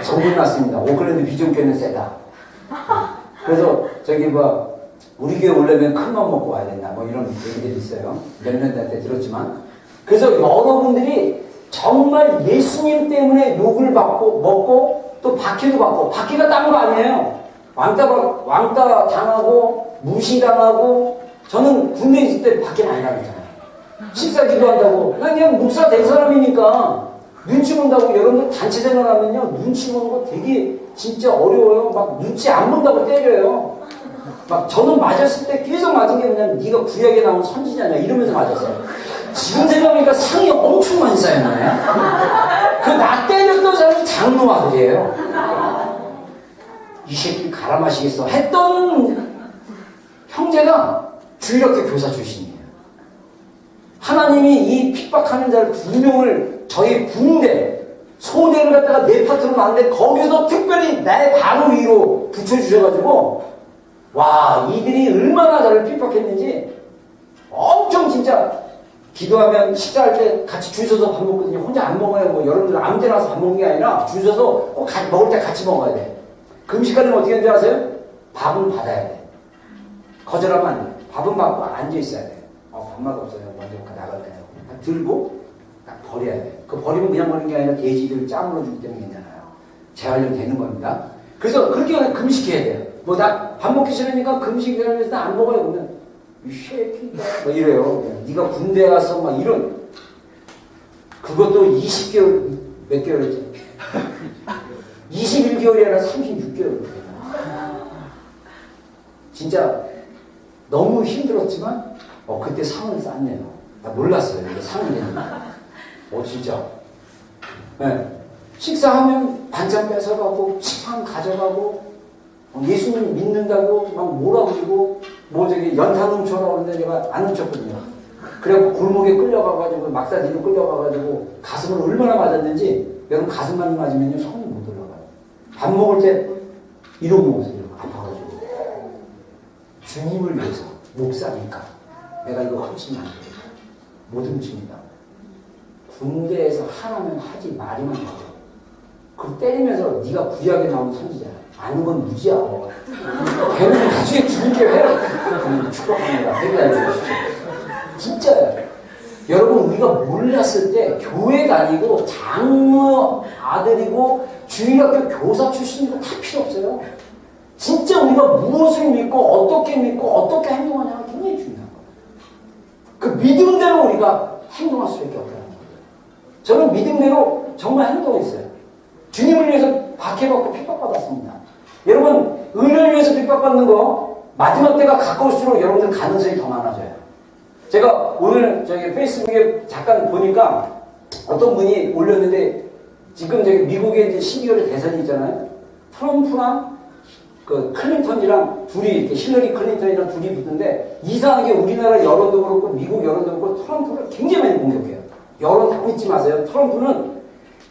S1: 소문났습니다. 오클랜드 비전교회는 세다. 그래서 저기 우리 교회 오려면 큰 맘 먹고 와야 된다. 이런 얘기들이 있어요. 몇 년 때 들었지만. 그래서 여러분들이 정말 예수님 때문에 욕을 먹고 또 박해도 받고, 박해가 딴 거 아니에요. 왕따 당하고 무시당하고. 저는 군대 있을 때 박해 많이 당했잖아요. 식사 기도한다고. 그냥 목사 된 사람이니까 눈치 본다고. 여러분들 단체 생활하면요 눈치 보는 거 되게 진짜 어려워요. 막 눈치 안 본다고 때려요. 막 저는 맞았을 때 계속 맞은 게 뭐냐면 네가 구약에 나온 선지자냐 이러면서 맞았어요. 지금 생각하니까 상이 엄청 많이 쌓였네. 그 나 때렸던 사람이 장로 아들이에요. 이 새끼 갈아 마시겠어 했던 형제가 주일학교 교사 출신이에요. 하나님이 이 핍박하는 자를 2명을 저희 군대 소대를 갖다가 내 파트로 놨는데 거기서 특별히 내 바로 위로 붙여주셔가지고 와, 이들이 얼마나 저를 핍박했는지 엄청 진짜 기도하면 식사할 때 같이 줄 서서 밥 먹거든요. 혼자 안 먹어요. 여러분들 아무 데나 와서 밥 먹는 게 아니라 줄 서서 꼭 먹을 때 같이 먹어야 돼. 금식하려면 어떻게 하는지 아세요? 밥은 받아야 돼. 거절하면 안 돼. 밥은 받고 앉아 있어야 돼. 밥맛 없어요. 먼저 나갈까요? 들고 딱 버려야 돼. 그 버리면 그냥 버리는 게 아니라 돼지들 짬으로 주기 때문에 괜찮아요. 재활용 되는 겁니다. 그래서 그렇게 금식해야 돼요. 나 밥 먹기 싫으니까 금식하면서 안 먹어요. 그러면 이 새끼가 이래요. 네가 군대 가서 이런. 그것도 20개월 몇 개월 했지? 21개월이 아니라 36개월. 진짜 너무 힘들었지만 그때 상을 쌌네요. 나 몰랐어요. 이게 상이 됐나. 진짜. 네. 식사하면 반찬 뺏어가고 식판 가져가고 예수님 믿는다고 뭐라 그러고 연탄 훔쳐라 그러는데 내가 안 훔쳤거든요. 그래갖고 골목에 끌려가가지고 막사지로 끌려가가지고 가슴을 얼마나 맞았는지. 여러분 가슴만 맞으면요 손이 못 올라가요. 밥 먹을 때 이러고 먹었어요. 아파가지고. 주님을 위해서 목사니까 내가 이거 훔치면 안 돼. 못 훔칩니다. 군대에서 하라면 하지 말이면 하죠. 그 때리면서 네가 구약에 나온 선지자야. 아는 건 무지야. 걔는 나중에 죽을게 해요. 축복합니다. 해결해 주십시오. 진짜요. 여러분 우리가 몰랐을 때 교회 다니고 장로 아들이고 주일학교 교사 출신이고 다 필요 없어요. 진짜 우리가 무엇을 믿고 어떻게 행동하냐가 굉장히 중요한 거예요. 그 믿음대로 우리가 행동할 수밖에 없다는 거예요. 저는 믿음대로 정말 행동했어요. 주님을 위해서 박해받고 핍박받았습니다. 여러분 의를 위해서 핍박받는 거 마지막 때가 가까울수록 여러분들 가능성이 더 많아져요. 제가 오늘 저기 페이스북에 잠깐 보니까 어떤 분이 올렸는데 지금 저기 미국에 이제 12월에 대선이 있잖아요. 트럼프랑 그 클린턴이랑 둘이 이렇게 힐러리 클린턴이랑 둘이 붙는데 이상하게 우리나라 여론도 그렇고 미국 여론도 그렇고 트럼프를 굉장히 많이 공격해요. 여론 다 믿지 마세요. 트럼프는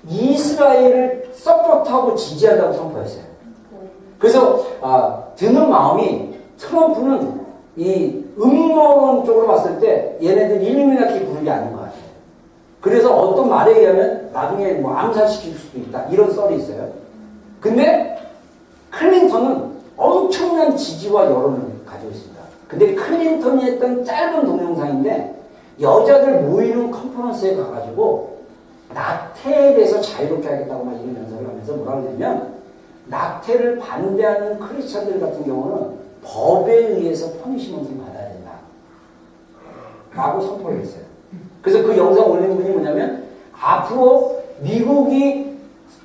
S1: 이스라엘을 서포트하고 지지한다고 선포했어요. 그래서 드는 마음이 트럼프는 이 음모론 쪽으로 봤을 때 얘네들 일루미나티 그룹이 아닌 것 같아요. 그래서 어떤 말에 의하면 나중에 뭐 암살시킬 수도 있다 이런 썰이 있어요. 근데 클린턴은 엄청난 지지와 여론을 가지고 있습니다. 근데 클린턴이 했던 짧은 동영상인데 여자들 모이는 컨퍼런스에 가가지고 낙태에 대해서 자유롭게 하겠다고 막 이런 연설을 하면서 뭐라고 그러냐면 낙태를 반대하는 크리스천들 같은 경우는 법에 의해서 퍼니시먼트를 받아야 된다 라고 선포를 했어요. 그래서 그 영상 올린 분이 뭐냐면 앞으로 미국이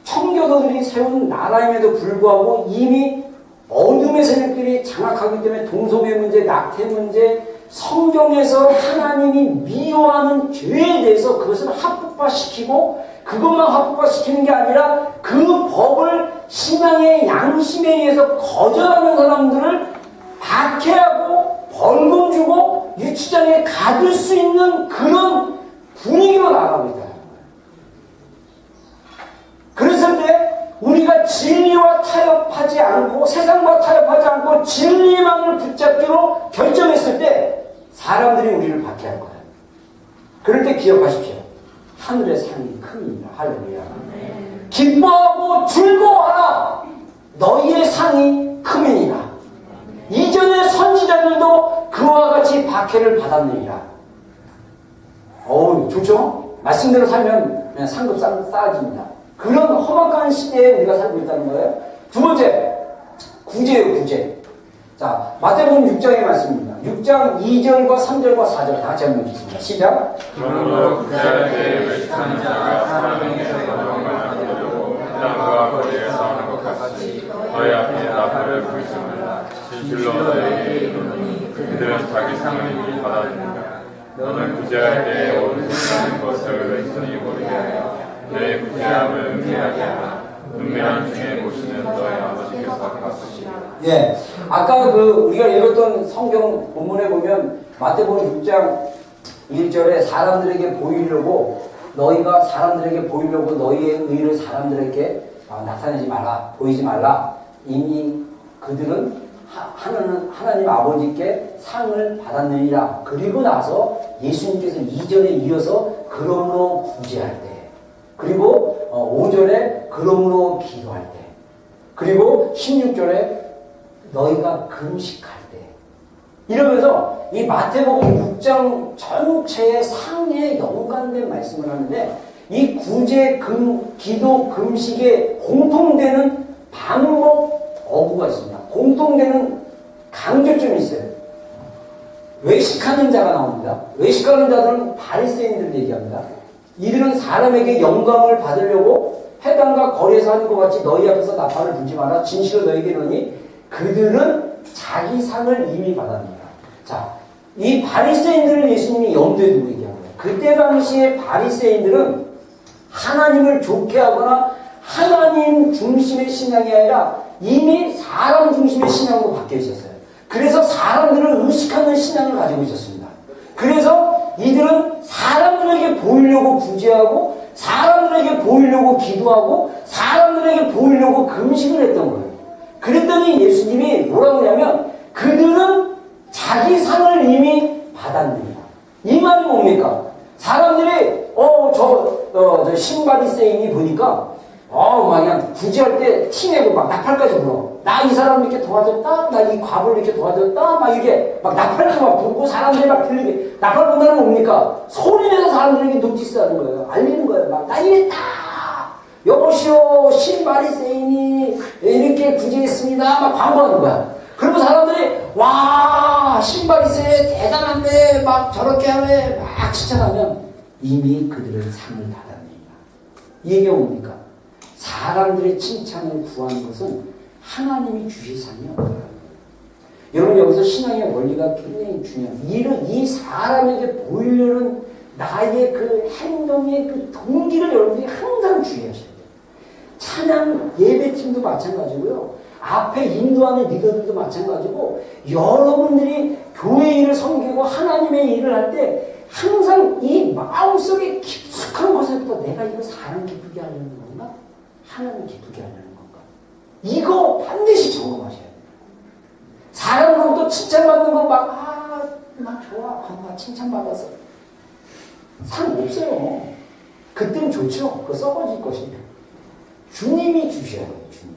S1: 청교도들이 세운 나라임에도 불구하고 이미 어둠의 세력들이 장악하기 때문에 동성애 문제, 낙태 문제, 성경에서 하나님이 미워하는 죄에 대해서 그것을 합법화시키고 그것만 합법화시키는 게 아니라 그 법을 신앙의 양심에 의해서 거절하는 사람들을 박해하고 벌금 주고 유치장에 가둘 수 있는 그런 분위기로 나아가고 있다는 거예요. 그랬을 때 우리가 진리와 타협하지 않고 세상과 타협하지 않고 진리만을 붙잡기로 결정했을 때 사람들이 우리를 박해할 거예요. 그럴 때 기억하십시오. 하늘의 상이 큽니다. 할렐루야. 기뻐하고 즐거워하라. 너희의 상이 크니라. 이전의 선지자들도 그와 같이 박해를 받았느니라. 어우, 좋죠? 말씀대로 살면 그냥 상급 쌓아집니다. 그런 험악한 시대에 우리가 살고 있다는 거예요. 두 번째, 구제예요, 구제. 자, 마태복음 6장의 말씀입니다. 6장 2절과 3절과 4절 다 같이 한번 읽겠습니다. 시작.
S2: 그러므로 구제할 때 외식하는 자가 사람에게 영광을 받으려고 회당과 거리에서 하는 것 같이 너희 앞에 나팔을 불지 말라. 진실로 너희에게 이르노니 그들은 자기 상을 이미 받았느니라. 너는 구제할 때 오른손하는 것을 왼손이 모르게 하여 너의 구제함을 은밀하게 하라. 은밀한 중에 보시는 너의 아버지께서 갚으시리라.
S1: 예, 아까 우리가 읽었던 성경 본문에 보면 마태복음 6장 1절에 사람들에게 보이려고 너희의 의를 사람들에게 나타내지 말라, 보이지 말라. 이미 그들은 하나님 아버지께 상을 받았느니라. 그리고 나서 예수님께서 2절에 이어서 그러므로 구제할 때, 그리고 5절에 그러므로 기도할 때, 그리고 16절에 너희가 금식할 때, 이러면서 이 마태복음 6장 전체의 상에 연관된 말씀을 하는데 이 구제, 기도, 금식에 공통되는 반복 어구가 있습니다. 공통되는 강조점이 있어요. 외식하는 자가 나옵니다. 외식하는 자들은 바리새인들 얘기합니다. 이들은 사람에게 영광을 받으려고 회당과 거리에서 하는 것 같이 너희 앞에서 나팔을 불지 마라. 진실로 너희에게 이르노니 그들은 자기 상을 이미 받았느니라. 자, 이 바리새인들을 예수님이 염두에 두고 얘기한 거예요. 그때 당시에 바리새인들은 하나님을 좋게 하거나 하나님 중심의 신앙이 아니라 이미 사람 중심의 신앙으로 바뀌어 있었어요. 그래서 사람들을 의식하는 신앙을 가지고 있었습니다. 그래서 이들은 사람들에게 보이려고 구제하고 사람들에게 보이려고 기도하고 사람들에게 보이려고 금식을 했던 거예요. 그랬더니 예수님이 뭐라고 하냐면 그들은 자기 상을 이미 받았느니라. 이 말이 뭡니까? 사람들이 저 신바리새인이 보니까 막 그냥 구제할 때 티내고 막 나팔까지 불어. 나 이 사람 이렇게 도와줬다, 나 이 과부를 이렇게 도와줬다, 막 이게 막 나팔도 막 불고 사람들이 막 들리게. 나팔 분다는 건 뭡니까? 소리내서 사람들에게 노티스하는 거예요. 알리는 거예요. 막 나 이랬다. 여보시오, 신바리새인이 이렇게 구제했습니다. 막 광고하는 거야. 그리고 사람들이 와, 신바리새 대단한데 막 저렇게 하네 막 칭찬하면 이미 그들은 상을 받았느니라. 이 얘기가 뭡니까? 사람들의 칭찬을 구하는 것은 하나님이 주실 상이 없다. 여러분, 여기서 신앙의 원리가 굉장히 중요합니다. 이 사람에게 보이려는 나의 그 행동의 그 동기를 여러분들이 항상 주의하셔야 돼요. 찬양 예배팀도 마찬가지고요. 앞에 인도하는 리더들도 마찬가지고 여러분들이 교회 일을 섬기고 하나님의 일을 할 때 항상 이 마음속에 깊숙한 것에부터 내가 이거 사람 기쁘게 하려는 건가? 하나님 기쁘게 하려는 건가? 이거 반드시 점검하셔야 돼요. 사람으로부터 칭찬받는 거 막 좋아. 막 칭찬받아서 상 없어요. 그때는 좋죠. 그거 썩어질 것이에요. 주님이 주셔야 돼요. 주님.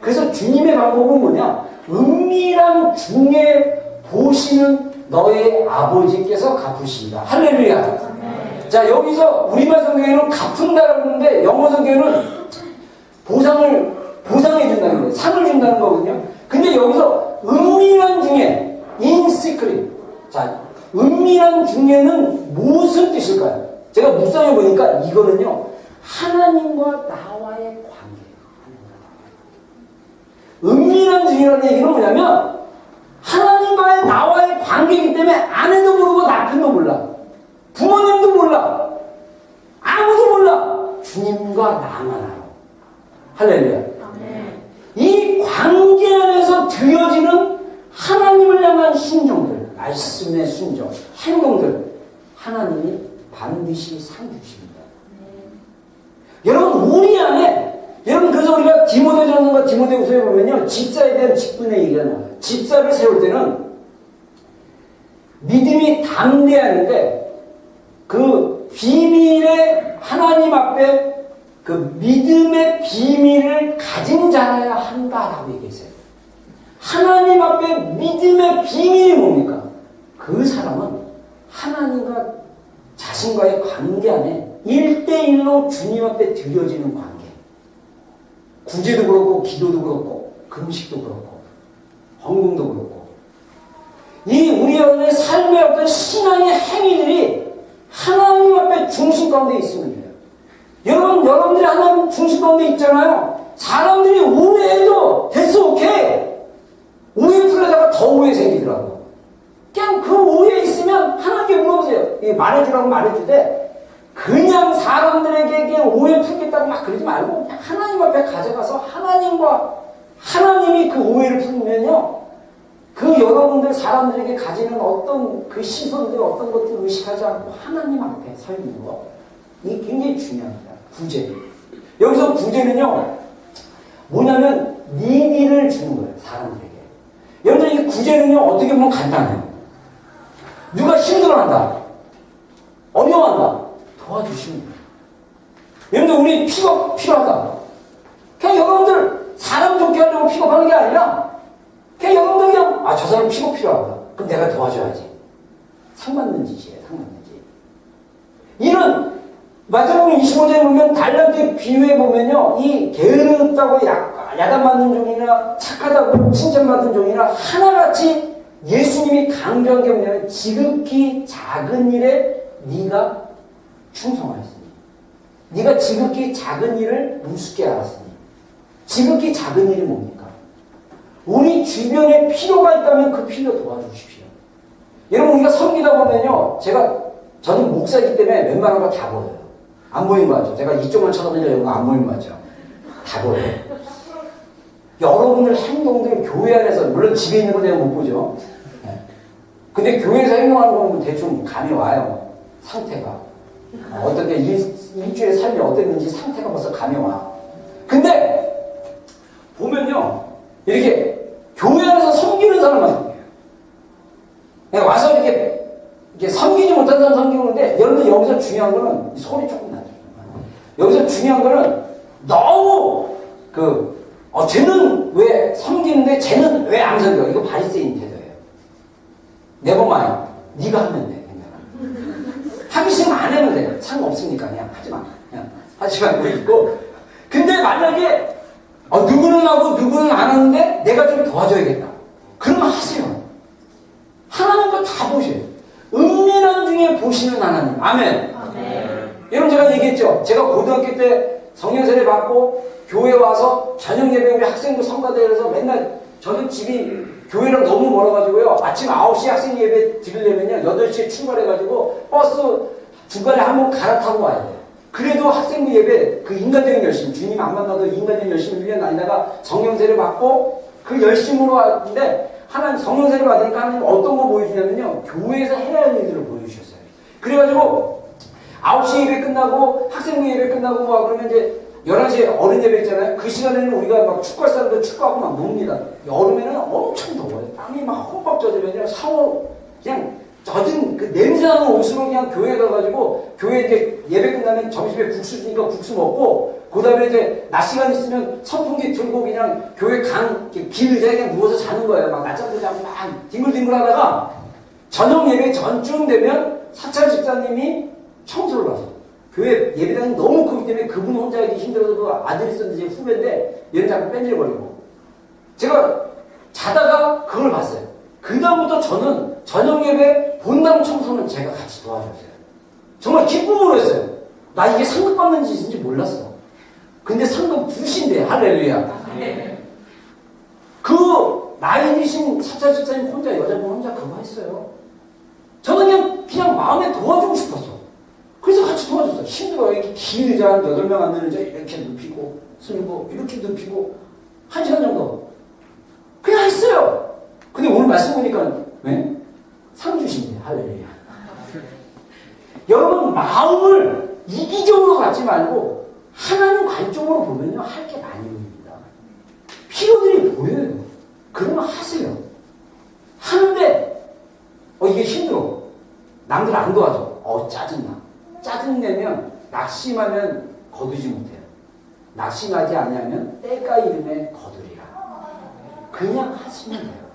S1: 그래서 주님의 방법은 뭐냐? 은밀한 중에 보시는 너의 아버지께서 갚으시리라. 할렐루야. 자, 여기서 우리말 성경에는 갚은다라고 하는데 영어 성경에는 보상해 준다는 거예요. 상을 준다는 거거든요. 근데 여기서 은밀한 중에 in secret. 자, 은밀한 중에는 무슨 뜻일까요? 제가 묵상해 보니까 이거는요, 하나님과 나와의 관계예요. 은밀한 중이라는 얘기는 뭐냐면 하나님과의 나와의 관계이기 때문에 아내도 모르고 남편도 몰라, 부모님도 몰라, 아무도 몰라. 주님과 나만 알아. 할렐루야. 이 관계 안에서 드려지는 하나님을 향한 순종들, 말씀의 순종, 행동들, 하나님이 반드시 상 주십니다. 여러분, 우리 안에, 여러분, 그래서 우리가 디모데전서과 디모데후서에 보면요, 집사에 대한 직분의 얘기가 나와요. 집사를 세울 때는 믿음이 담대하는데 그 비밀의 하나님 앞에 그 믿음의 비밀을 가진 자라야 한다라고 얘기했어요. 하나님 앞에 믿음의 비밀이 뭡니까? 그 사람은 하나님과 자신과의 관계 안에 1대1로 주님 앞에 드려지는 관계. 구제도 그렇고 기도도 그렇고 금식도 그렇고 헌금도 그렇고 이 우리 안의 삶의 어떤 신앙의 행위들이 하나님 앞에 중심 가운데 있으면 돼요. 여러분들이 하나님 중심 가운데 있잖아요. 사람들이 오해해도 됐어, 오케이. 오해 풀려다가 더 오해 생기더라고. 그냥 그 오해에 있으면 하나님께 물어보세요. 말해주라고 말해주되 그냥 사람들에게 오해 풀겠다고 막 그러지 말고 그냥 하나님 앞에 가져가서 하나님이 그 오해를 풀면요, 그 여러분들 사람들에게 가지는 어떤 그 시선들, 어떤 것들 의식하지 않고 하나님 앞에 서 있는 거, 이게 굉장히 중요합니다. 구제. 여기서 구제는요, 뭐냐면 니디를 주는 거예요, 사람들에게. 여러분들 이 구제는요, 어떻게 보면 간단해요. 누가 힘들어한다, 어려워한다, 도와주시면 돼요. 여러분들 우리 픽업 필요하다. 그냥 여러분들 사람 좋게 하려고 픽업하는 게 아니라 그냥 여러분들 그냥 저 사람 픽업 필요하다. 그럼 내가 도와줘야지. 상받는 짓이에요. 상받는 짓. 이런 마태복음 25장에 보면 달란트의 비유에 보면요, 이 게으르다고 야단맞는 종이나 착하다고 칭찬받는 종이나 하나같이 예수님이 강조한 게 뭐냐면 지극히 작은 일에 네가 충성하였으니, 네가 지극히 작은 일을 우습게 알았으니. 지극히 작은 일이 뭡니까? 우리 주변에 필요가 있다면 그 필요 도와주십시오. 여러분, 우리가 섬기다 보면요, 저는 목사이기 때문에 웬만한 거 다 보여요. 안 보이는 거 같죠? 제가 이쪽만 쳐다보니까 이런 거 안 보이는 거 같죠? 다 보여요. 여러분들 행동들 교회 안에서, 물론 집에 있는 거 내가 못 보죠. 근데 교회에서 행동하는 거 보면 대충 감이 와요. 상태가. 어떻게 일주일의 삶이 어땠는지 상태가 벌써 감이 와. 근데 보면요, 이렇게 교회 안에서 섬기는 사람만 섬겨요. 그냥 와서 이렇게 섬기지 못한 사람 섬기는데, 여러분들 여기서 중요한 거는, 소리 조금 나죠. 여기서 중요한 거는 너무 쟤는 왜 섬기는데 쟤는 왜 안 섬겨? 이거 바리새인 태도예요. 네버마인드. 네가 하면 돼. 하기 싫으면 안 하면 돼. 상관없으니까 그냥 하지 마. 그냥 하지 말고 있고. 근데 만약에 누구는 하고 누구는 안 하는데 내가 좀 도와줘야겠다. 그러면 하세요. 하나님도 다 보셔요. 은밀한 중에 보시는 하나님. 아멘. 여러분, 제가 얘기했죠. 제가 고등학교 때 성령세례 받고 교회 와서 저녁 예배 우리 학생부 성가대회에서 맨날, 저는 집이 교회랑 너무 멀어가지고요, 아침 9시 학생 예배 드리려면요 8시에 출발해가지고 버스 중간에 한번 갈아타고 와야 돼요. 그래도 학생부 예배 그 인간적인 열심, 주님 안 만나도 인간적인 열심을 1년 다니다가 성령세를 받고 그 열심으로 왔는데 하나님 성령세를 받으니까 하나님 어떤 거 보여주냐면요. 교회에서 해야 할 일들을 보여주셨어요. 그래가지고 9시 예배 끝나고 학생부 예배 끝나고 막 그러면 이제 11시에 어른 예배 있잖아요. 그 시간에는 우리가 막 축구할 사람도 축구하고 막 놉니다. 여름에는 엄청 더워요. 땀이 막 흠뻑 젖으면요. 샤워 그냥 젖은 그 냄새나는 옷으로 그냥 교회 가가지고 교회 이제 예배 끝나면 점심에 국수 주니까 국수 먹고 그 다음에 이제 낮 시간 있으면 선풍기 틀고 그냥 교회 길 의자에 그냥 누워서 자는 거예요. 막 낮잠도 자고 막 뒹굴뒹굴 하다가 저녁 예배 전쯤 되면 사찰 집사님이 청소를 하죠. 교회 예배당이 너무 크기 때문에 그분 혼자 하기 힘들어서 아들이 있었는데 제 후배인데 얘는 자꾸 뺀질거리고 제가 자다가 그걸 봤어요. 그 다음부터 저는 저녁 예배 본당 청소는 제가 같이 도와줬어요. 정말 기쁨으로 했어요. 나 이게 상급 받는 짓인지 몰랐어. 근데 상급 주신대. 할렐루야. 그 나이 드신 사찰 집사님 혼자 여자분 혼자 그거 했어요. 저는 그냥 마음에 도와주고 싶었어. 그래서 같이 도와줬어. 힘들어. 이렇게 긴 의자 한 8명 앉는 의자 이렇게 눕히고 쓸고 이렇게 눕히고 1시간 정도 그냥 했어요. 근데 오늘 말씀 보니까 왜? 상 주신대. 할렐루야. 여러분 마음을 이기적으로 갖지 말고 하나님 관점으로 보면요. 할 게 많이 보입니다. 필요들이 보여요. 그러면 하세요. 하는데 이게 힘들어. 남들 안 도와줘. 짜증나. 짜증내면 낙심하면 거두지 못해요. 낙심하지 않으면 때가 이름에 거두리라. 그냥 하시면 돼요.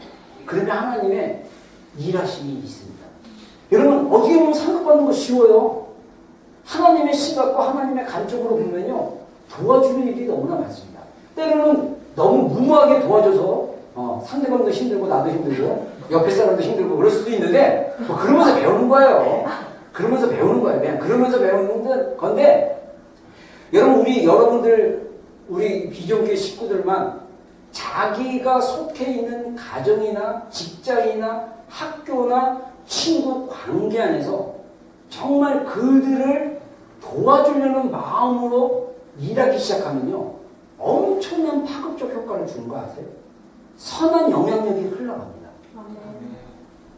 S1: 그러면 하나님의 일하심이 있습니다. 여러분 어떻게 보면 상급받는 거 쉬워요. 하나님의 시각과 하나님의 관점으로 보면요. 도와주는 일이 너무나 많습니다. 때로는 너무 무모하게 도와줘서 상대방도 힘들고 나도 힘들고 옆에 사람도 힘들고 그럴 수도 있는데 뭐 그러면서 배우는 거예요. 그러면서 배우는 거예요. 그냥 그러면서 배우는 건데 여러분들 우리 비종교회 식구들만 자기가 속해 있는 가정이나 직장이나 학교나 친구 관계 안에서 정말 그들을 도와주려는 마음으로 일하기 시작하면요. 엄청난 파급적 효과를 주는 거 아세요? 선한 영향력이 흘러갑니다.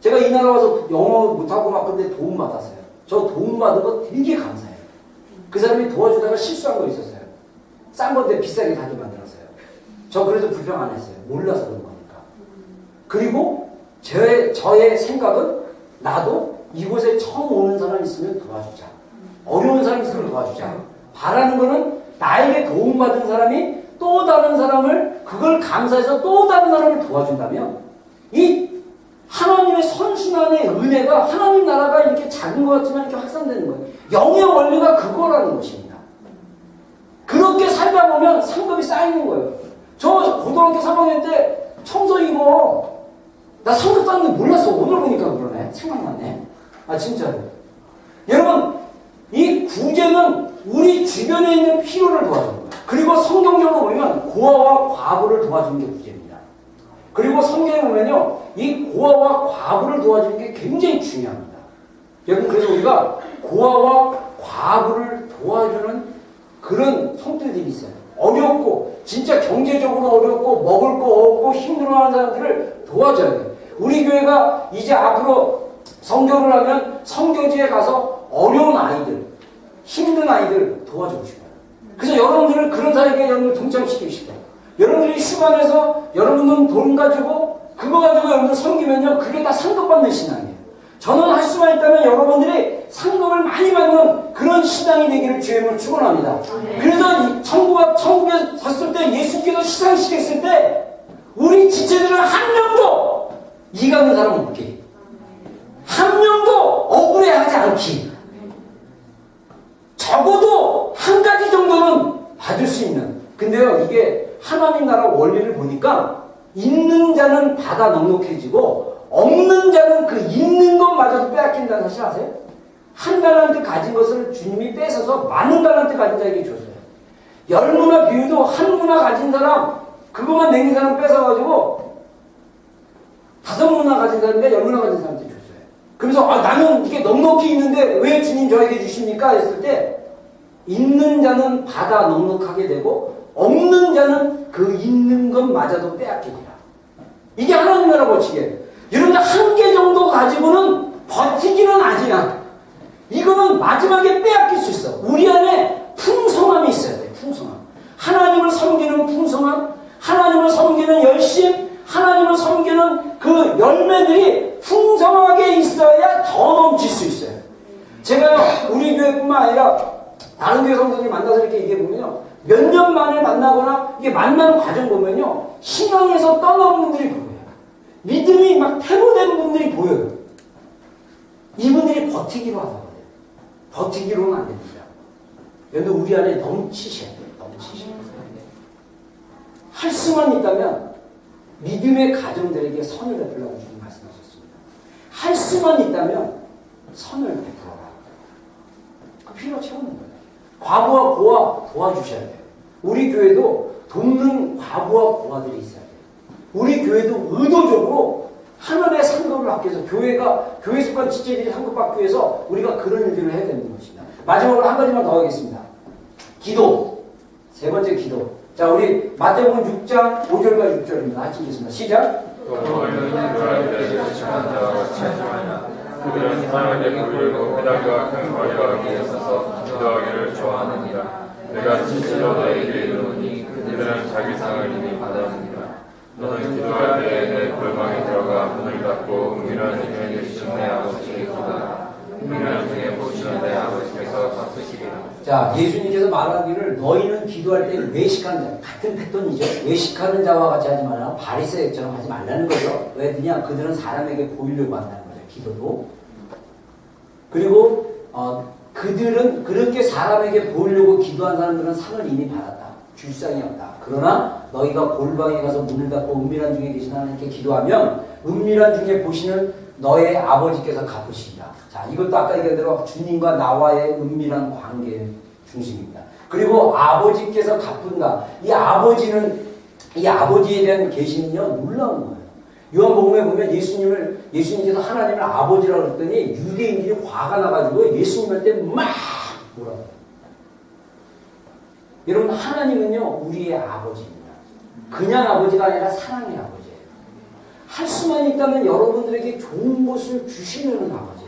S1: 제가 이 나라 와서 영어 못하고 막 근데 도움 받았어요. 저 도움 받은 거 되게 감사해요. 그 사람이 도와주다가 실수한 거 있었어요. 싼 건데 비싸게 사게 만들었어요. 저 그래도 불평 안 했어요. 몰라서 그런 거니까. 그리고 저의 생각은 나도 이곳에 처음 오는 사람 있으면 도와주자. 어려운 사람 있으면 도와주자. 바라는 거는 나에게 도움받은 사람이 또 다른 사람을 그걸 감사해서 또 다른 사람을 도와준다면 이 하나님의 선순환의 은혜가 하나님 나라가 이렇게 작은 것 같지만 이렇게 확산되는 거예요. 영의 원리가 그거라는 것입니다. 그렇게 살다 보면 상급이 쌓이는 거예요. 저 고등학교 3학년 때 청소 이거 나 상급 쌓는 거 몰랐어. 오늘 보니까 그러네. 생각났네. 진짜로. 여러분 이 구제는 우리 주변에 있는 필요를 도와주는 거예요. 그리고 성경적으로 보면 고아와 과부를 도와주는 게 구제입니다. 그리고 성경에 보면요. 이 고아와 과부를 도와주는 게 굉장히 중요합니다. 여러분 그래서 우리가 고아와 과부를 도와주는 그런 손길들이 있어요. 어렵고 진짜 경제적으로 어렵고 먹을 거 없고 힘들어하는 사람들을 도와줘야 돼요. 우리 교회가 이제 앞으로 선교를 하면 선교지에 가서 어려운 아이들, 힘든 아이들 도와주고 싶어요. 그래서 여러분들을 그런 사회에 여러분들 동참시키고 싶어요. 여러분들이 휴관에서 여러분들은 돈 가지고 그거 가지고 여러분들 섬기면요. 그게 다 상급받는 신앙이에요. 저는 할 수만 있다면 여러분들이 상급을 많이 받는 그런 신앙이 되기를 주의 이름으로 축원합니다. 그래서 천국에 섰을 때 예수께서 시상식 했을 때 우리 지체들은 한 명도 이가 없는 사람 없게 한 명도 억울해하지 않기 적어도 한 가지 정도는 받을 수 있는 근데요 이게 하나님 나라 원리를 보니까 있는 자는 받아 넉넉해지고 없는 자는 그 있는 것마저도 빼앗긴다는 사실 아세요? 한 달란트 가진 것을 주님이 뺏어서 많은 달란트 가진 자에게 줬어요. 10문화 비유도 한 문화 가진 사람 그것만 남긴 사람 뺏어가지고 5문화 가진 사람인데 10문화 가진 사람한테 줬어요. 그래서 나는 이게 넉넉히 있는데 왜 주님 저에게 주십니까? 했을 때 있는 자는 받아 넉넉하게 되고 없는 자는 그 있는 것마저도 빼앗기리라. 이게 하나님 나라 법칙이에요. 여러분들 한 개 정도 가지고는 버티기는 아니야. 이거는 마지막에 빼앗길 수 있어. 우리 안에 풍성함이 있어야 돼. 풍성함. 하나님을 섬기는 풍성함, 하나님을 섬기는 열심, 하나님을 섬기는 그 열매들이 풍성하게 있어야 더 넘칠 수 있어요. 제가 우리 교회뿐만 아니라 다른 교회 성도들 만나서 이렇게 얘기해보면요, 몇 년 만에 만나거나 이게 만나는 과정 보면요, 신앙에서 떠나는 분들이 보여요. 믿음이 막 퇴보되는 분들이 보여요. 이분들이 버티기로 하다 거예요. 버티기로는 안 됩니다. 여러분 우리 안에 넘치셔야 돼요. 넘치셔야 돼요. 할 수만 있다면 믿음의 가정들에게 선을 베풀라고 주님 말씀하셨습니다. 할 수만 있다면 선을 베풀어라. 그 필요 채우는 거예요. 과부와 고아 도와주셔야 돼요. 우리 교회도 돕는 과부와 고아들이 있어야 돼요. 우리 교회도 의도적으로 하늘의 상급을 받기 위해서 교회 속한 지체들이 상급받기 위해서 우리가 그런 일들을 해야 되는 것입니다. 마지막으로 한 가지만 더 하겠습니다. 기도. 세 번째 기도. 자, 우리 마태복음 6장 5절과 6절입니다. 같이 읽겠습니다. 시작.
S2: 너희는 기도할 때 지체한 자와 같이 하지 말라. 그들은 사람에게 보이고 회당과 큰 거리와 위에 서서 기도하기를 좋아하느니라. 내가 진실로 너희에게 이르노니 그들은 자기 상을 이미 받았느니라. 너는 기도할 때에 내 골방에 들어가 문을 닫고 은밀한 중에 계시는 내 아버지께 기도하라. 은밀한 중에 보시는 내 아버지께서 갚으시리라.
S1: 자, 예수님께서 말하기를 너희는 기도할 때 외식하는 자, 같은 패턴이죠. 외식하는 자와 같이 하지 말라. 바리새인처럼 하지 말라는 거죠. 왜 그냥 그들은 사람에게 보이려고 한다는 거죠. 기도도. 그리고 그들은 그렇게 사람에게 보이려고 기도한 사람들은 상을 이미 받았다. 줄상이 없다. 그러나 너희가 골방에 가서 문을 닫고 은밀한 중에 계신 하나님께 기도하면 은밀한 중에 보시는 너의 아버지께서 갚으시리라. 자, 이것도 아까 얘기한 대로 주님과 나와의 은밀한 관계의 중심입니다. 그리고 아버지께서 갚은다. 이 아버지에 대한 계시는요, 놀라운 거예요. 요한복음에 보면 예수님께서 하나님을 아버지라고 했더니 유대인들이 화가 나가지고 예수님한테 막 뭐라고. 여러분, 하나님은요, 우리의 아버지입니다. 그냥 아버지가 아니라 사랑의 아버지예요. 할 수만 있다면 여러분들에게 좋은 것을 주시는 아버지예요.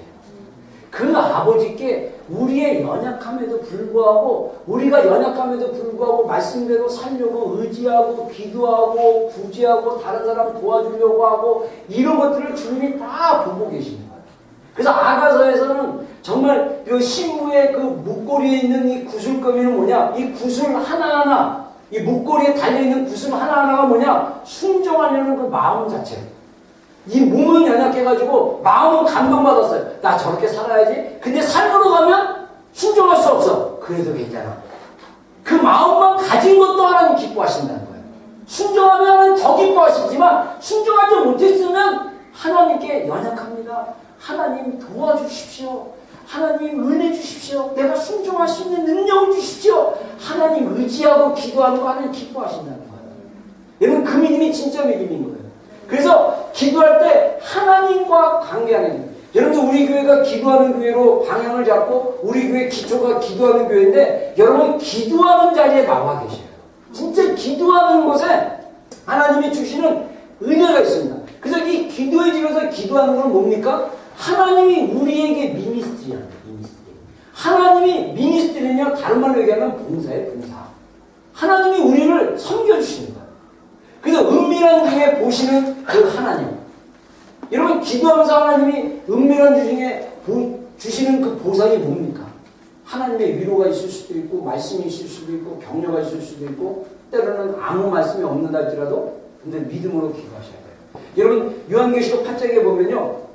S1: 그 아버지께 우리의 연약함에도 불구하고, 우리가 연약함에도 불구하고 말씀대로 살려고 의지하고 기도하고 구제하고 다른 사람 도와주려고 하고 이런 것들을 주님이 다 보고 계시는 거예요. 그래서 아가서에서는 정말 그 신부의 그 목걸이에 있는 이 구슬거미는 뭐냐? 이 구슬 하나하나, 이 목걸이에 달려있는 구슬 하나하나가 뭐냐? 순종하려는 그 마음 자체. 이 몸은 연약해가지고 마음은 감동받았어요. 나 저렇게 살아야지. 근데 삶으로 가면 순종할 수 없어. 그래도 괜찮아. 그 마음만 가진 것도 하나님 기뻐하신다는 거예요. 순종하면 하나님 더 기뻐하시지만 순종하지 못했으면 하나님께 연약합니다. 하나님 도와주십시오. 하나님 은혜 주십시오. 내가 순종할 수 있는 능력을 주십시오. 하나님 의지하고 기도하는 거 하나님 기뻐하신다는 거예요. 여러분, 그 믿음이 진짜 믿음인 거예요. 그래서 기도할 때 하나님과 관계하는 거예요. 여러분, 우리 교회가 기도하는 교회로 방향을 잡고 우리 교회 기초가 기도하는 교회인데 여러분, 기도하는 자리에 나와 계셔요. 진짜 기도하는 곳에 하나님이 주시는 은혜가 있습니다. 그래서 이 기도의 집에서 기도하는 건 뭡니까? 하나님이 우리에게 미니스트리하는 거예요. 미니스트리. 하나님이 미니스트리는요, 다른 말로 얘기하면 봉사예요. 봉사. 하나님이 우리를 섬겨주시는 거예요. 그래서 은밀한 중에 보시는 그 하나님. 여러분, 기도하면서 하나님이 은밀한 중에 주시는 그 보상이 뭡니까? 하나님의 위로가 있을 수도 있고, 말씀이 있을 수도 있고, 격려가 있을 수도 있고, 때로는 아무 말씀이 없는다 할지라도 근데 믿음으로 기도하셔야 돼요. 여러분, 요한계시록 8장에 보면요,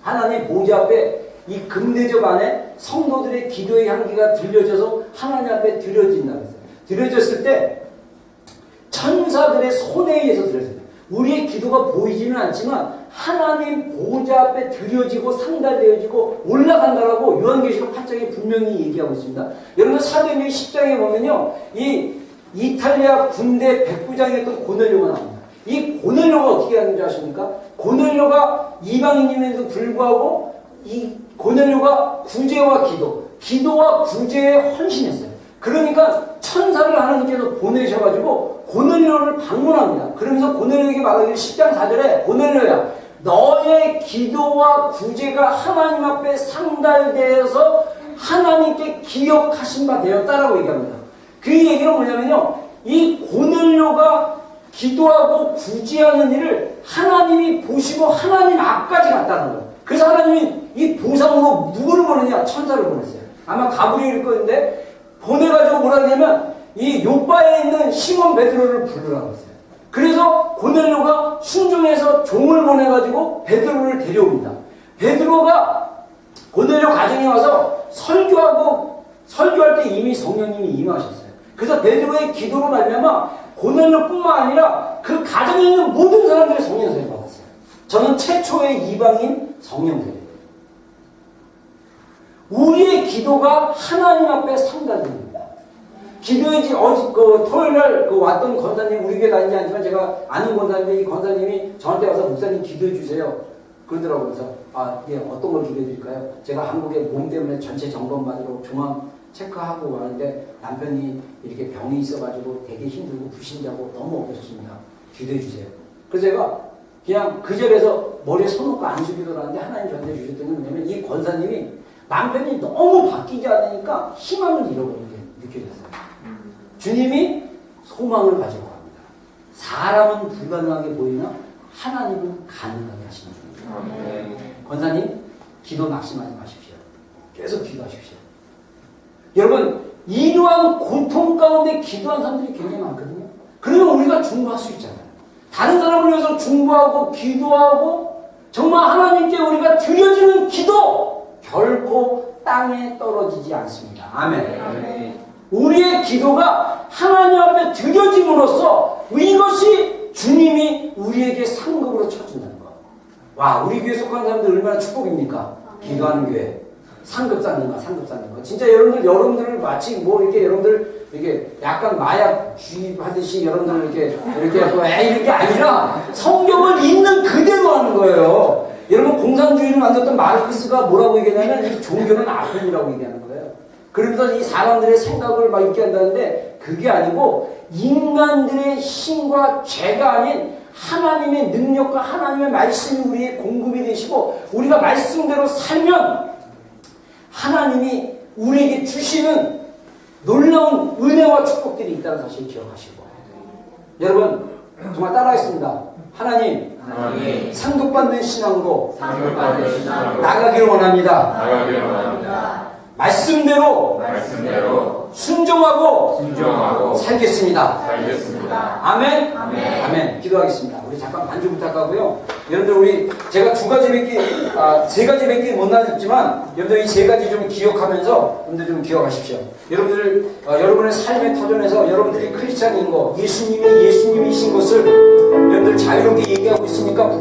S1: 하나님 보좌 앞에 이 금대접 안에 성도들의 기도의 향기가 들려져서 하나님 앞에 드려진다고 했어요. 드려졌을 때 천사들의 손에 의해서 드려져요. 우리의 기도가 보이지는 않지만 하나님 보좌 앞에 드려지고 상달되어지고 올라간다라고 요한계시록 8장에 분명히 얘기하고 있습니다. 여러분, 사도행전 10장에 보면요, 이 이탈리아 군대 백부장이었던 고넬료가 나옵니다. 이 고넬료가 어떻게 하는지 아십니까? 고넬료가 이방인임에도 불구하고 이 고넬료가 구제와 기도와 구제에 헌신했어요. 그러니까 천사를 하나님께서 보내셔가지고 고넬료를 방문합니다. 그러면서 고넬료에게 말하기를 10장 4절에 고넬료야, 너의 기도와 구제가 하나님 앞에 상달되어서 하나님께 기억하신 바 되었다라고 얘기합니다. 그 얘기는 뭐냐면요, 이 고넬료가 기도하고 구제하는 일을 하나님이 보시고 하나님 앞까지 갔다는 거예요. 그래서 하나님이 이 보상으로 누구를 보내냐? 천사를 보냈어요. 아마 가브리엘일 거인데 보내가지고 뭐라 하냐면 이 요바에 있는 시몬 베드로를 부르라고 했어요. 그래서 고넬료가 순종해서 종을 보내가지고 베드로를 데려옵니다. 베드로가 고넬료 가정에 와서 설교할 때 이미 성령님이 임하셨어요. 그래서 베드로의 기도로 말미암아 고넬료뿐만 아니라 그 가정에 있는 모든 사람들이 성령세례 받았어요. 저는 최초의 이방인 성령세례예요. 우리의 기도가 하나님 앞에 상달됩니다. 기도해지 토요일날 왔던 권사님, 우리 교회 다니지 않지만 제가 아는 권사님인데 이 권사님이 저한테 와서 목사님 기도해 주세요 그러더라고요. 그래서 예, 어떤 걸 기도해 드릴까요? 제가 한국에 몸 때문에 전체 점검 받으러 종합 체크하고 왔는데 남편이 이렇게 병이 있어가지고 되게 힘들고 불신자고 너무 어렵습니다. 기도해 주세요. 그래서 제가 그냥 그 자리에서 머리에 손 놓고 안수기도를 하는데 하나님 저한테 주셨던 게 뭐냐면 이 권사님이 남편이 너무 바뀌지 않으니까 희망을 잃어버린 게 느껴졌어요. 주님이 소망을 가지고 갑니다. 사람은 불가능하게 보이나 하나님은 가능하게 하시는 분입니다. 권사님, 기도 낙심하지 마십시오. 계속 기도하십시오. 여러분, 이러한 고통 가운데 기도한 사람들이 굉장히 많거든요. 그러면 우리가 중보할 수 있잖아요. 다른 사람을 위해서 중보하고 기도하고 정말 하나님께 우리가 드려지는 기도 결코 땅에 떨어지지 않습니다. 아멘. 우리의 기도가 하나님 앞에 드려짐으로써 이것이 주님이 우리에게 상급으로 쳐준다는 거. 와, 우리 교회 속한 사람들 얼마나 축복입니까? 기도하는 교회. 상급사님과 상급사님과. 진짜 여러분들을 마치 이렇게 여러분들 이게 약간 마약 주입하듯이 여러분들 이렇게 하고 이런 게 아니라 성경을 읽는 그대로 하는 거예요. 여러분, 공산주의를 만들었던 마르크스가 뭐라고 얘기하냐면 이 종교는 아픔이라고 얘기하는 거예요. 그러면서 이 사람들의 생각을 막 있게 한다는데 그게 아니고 인간들의 힘과 죄가 아닌 하나님의 능력과 하나님의 말씀이 우리의 공급이 되시고 우리가 말씀대로 살면 하나님이 우리에게 주시는 놀라운 은혜와 축복들이 있다는 사실을 기억하시고 여러분 정말 따라하겠습니다. 하나님 상급받는 신앙으로 나가기를 원합니다. 말씀대로 순종하고 살겠습니다. 아멘. 기도하겠습니다. 우리 잠깐 반주 부탁하고요. 여러분들 제가 세 가지 밖에 못 나눴지만 여러분들 이 세 가지 좀 기억하면서 여러분들 좀 기억하십시오. 여러분들 여러분의 삶의 터전에서 여러분들이 크리스찬인 거, 예수님이신 것을 여러분들 자유롭게 얘기하고 있습니까?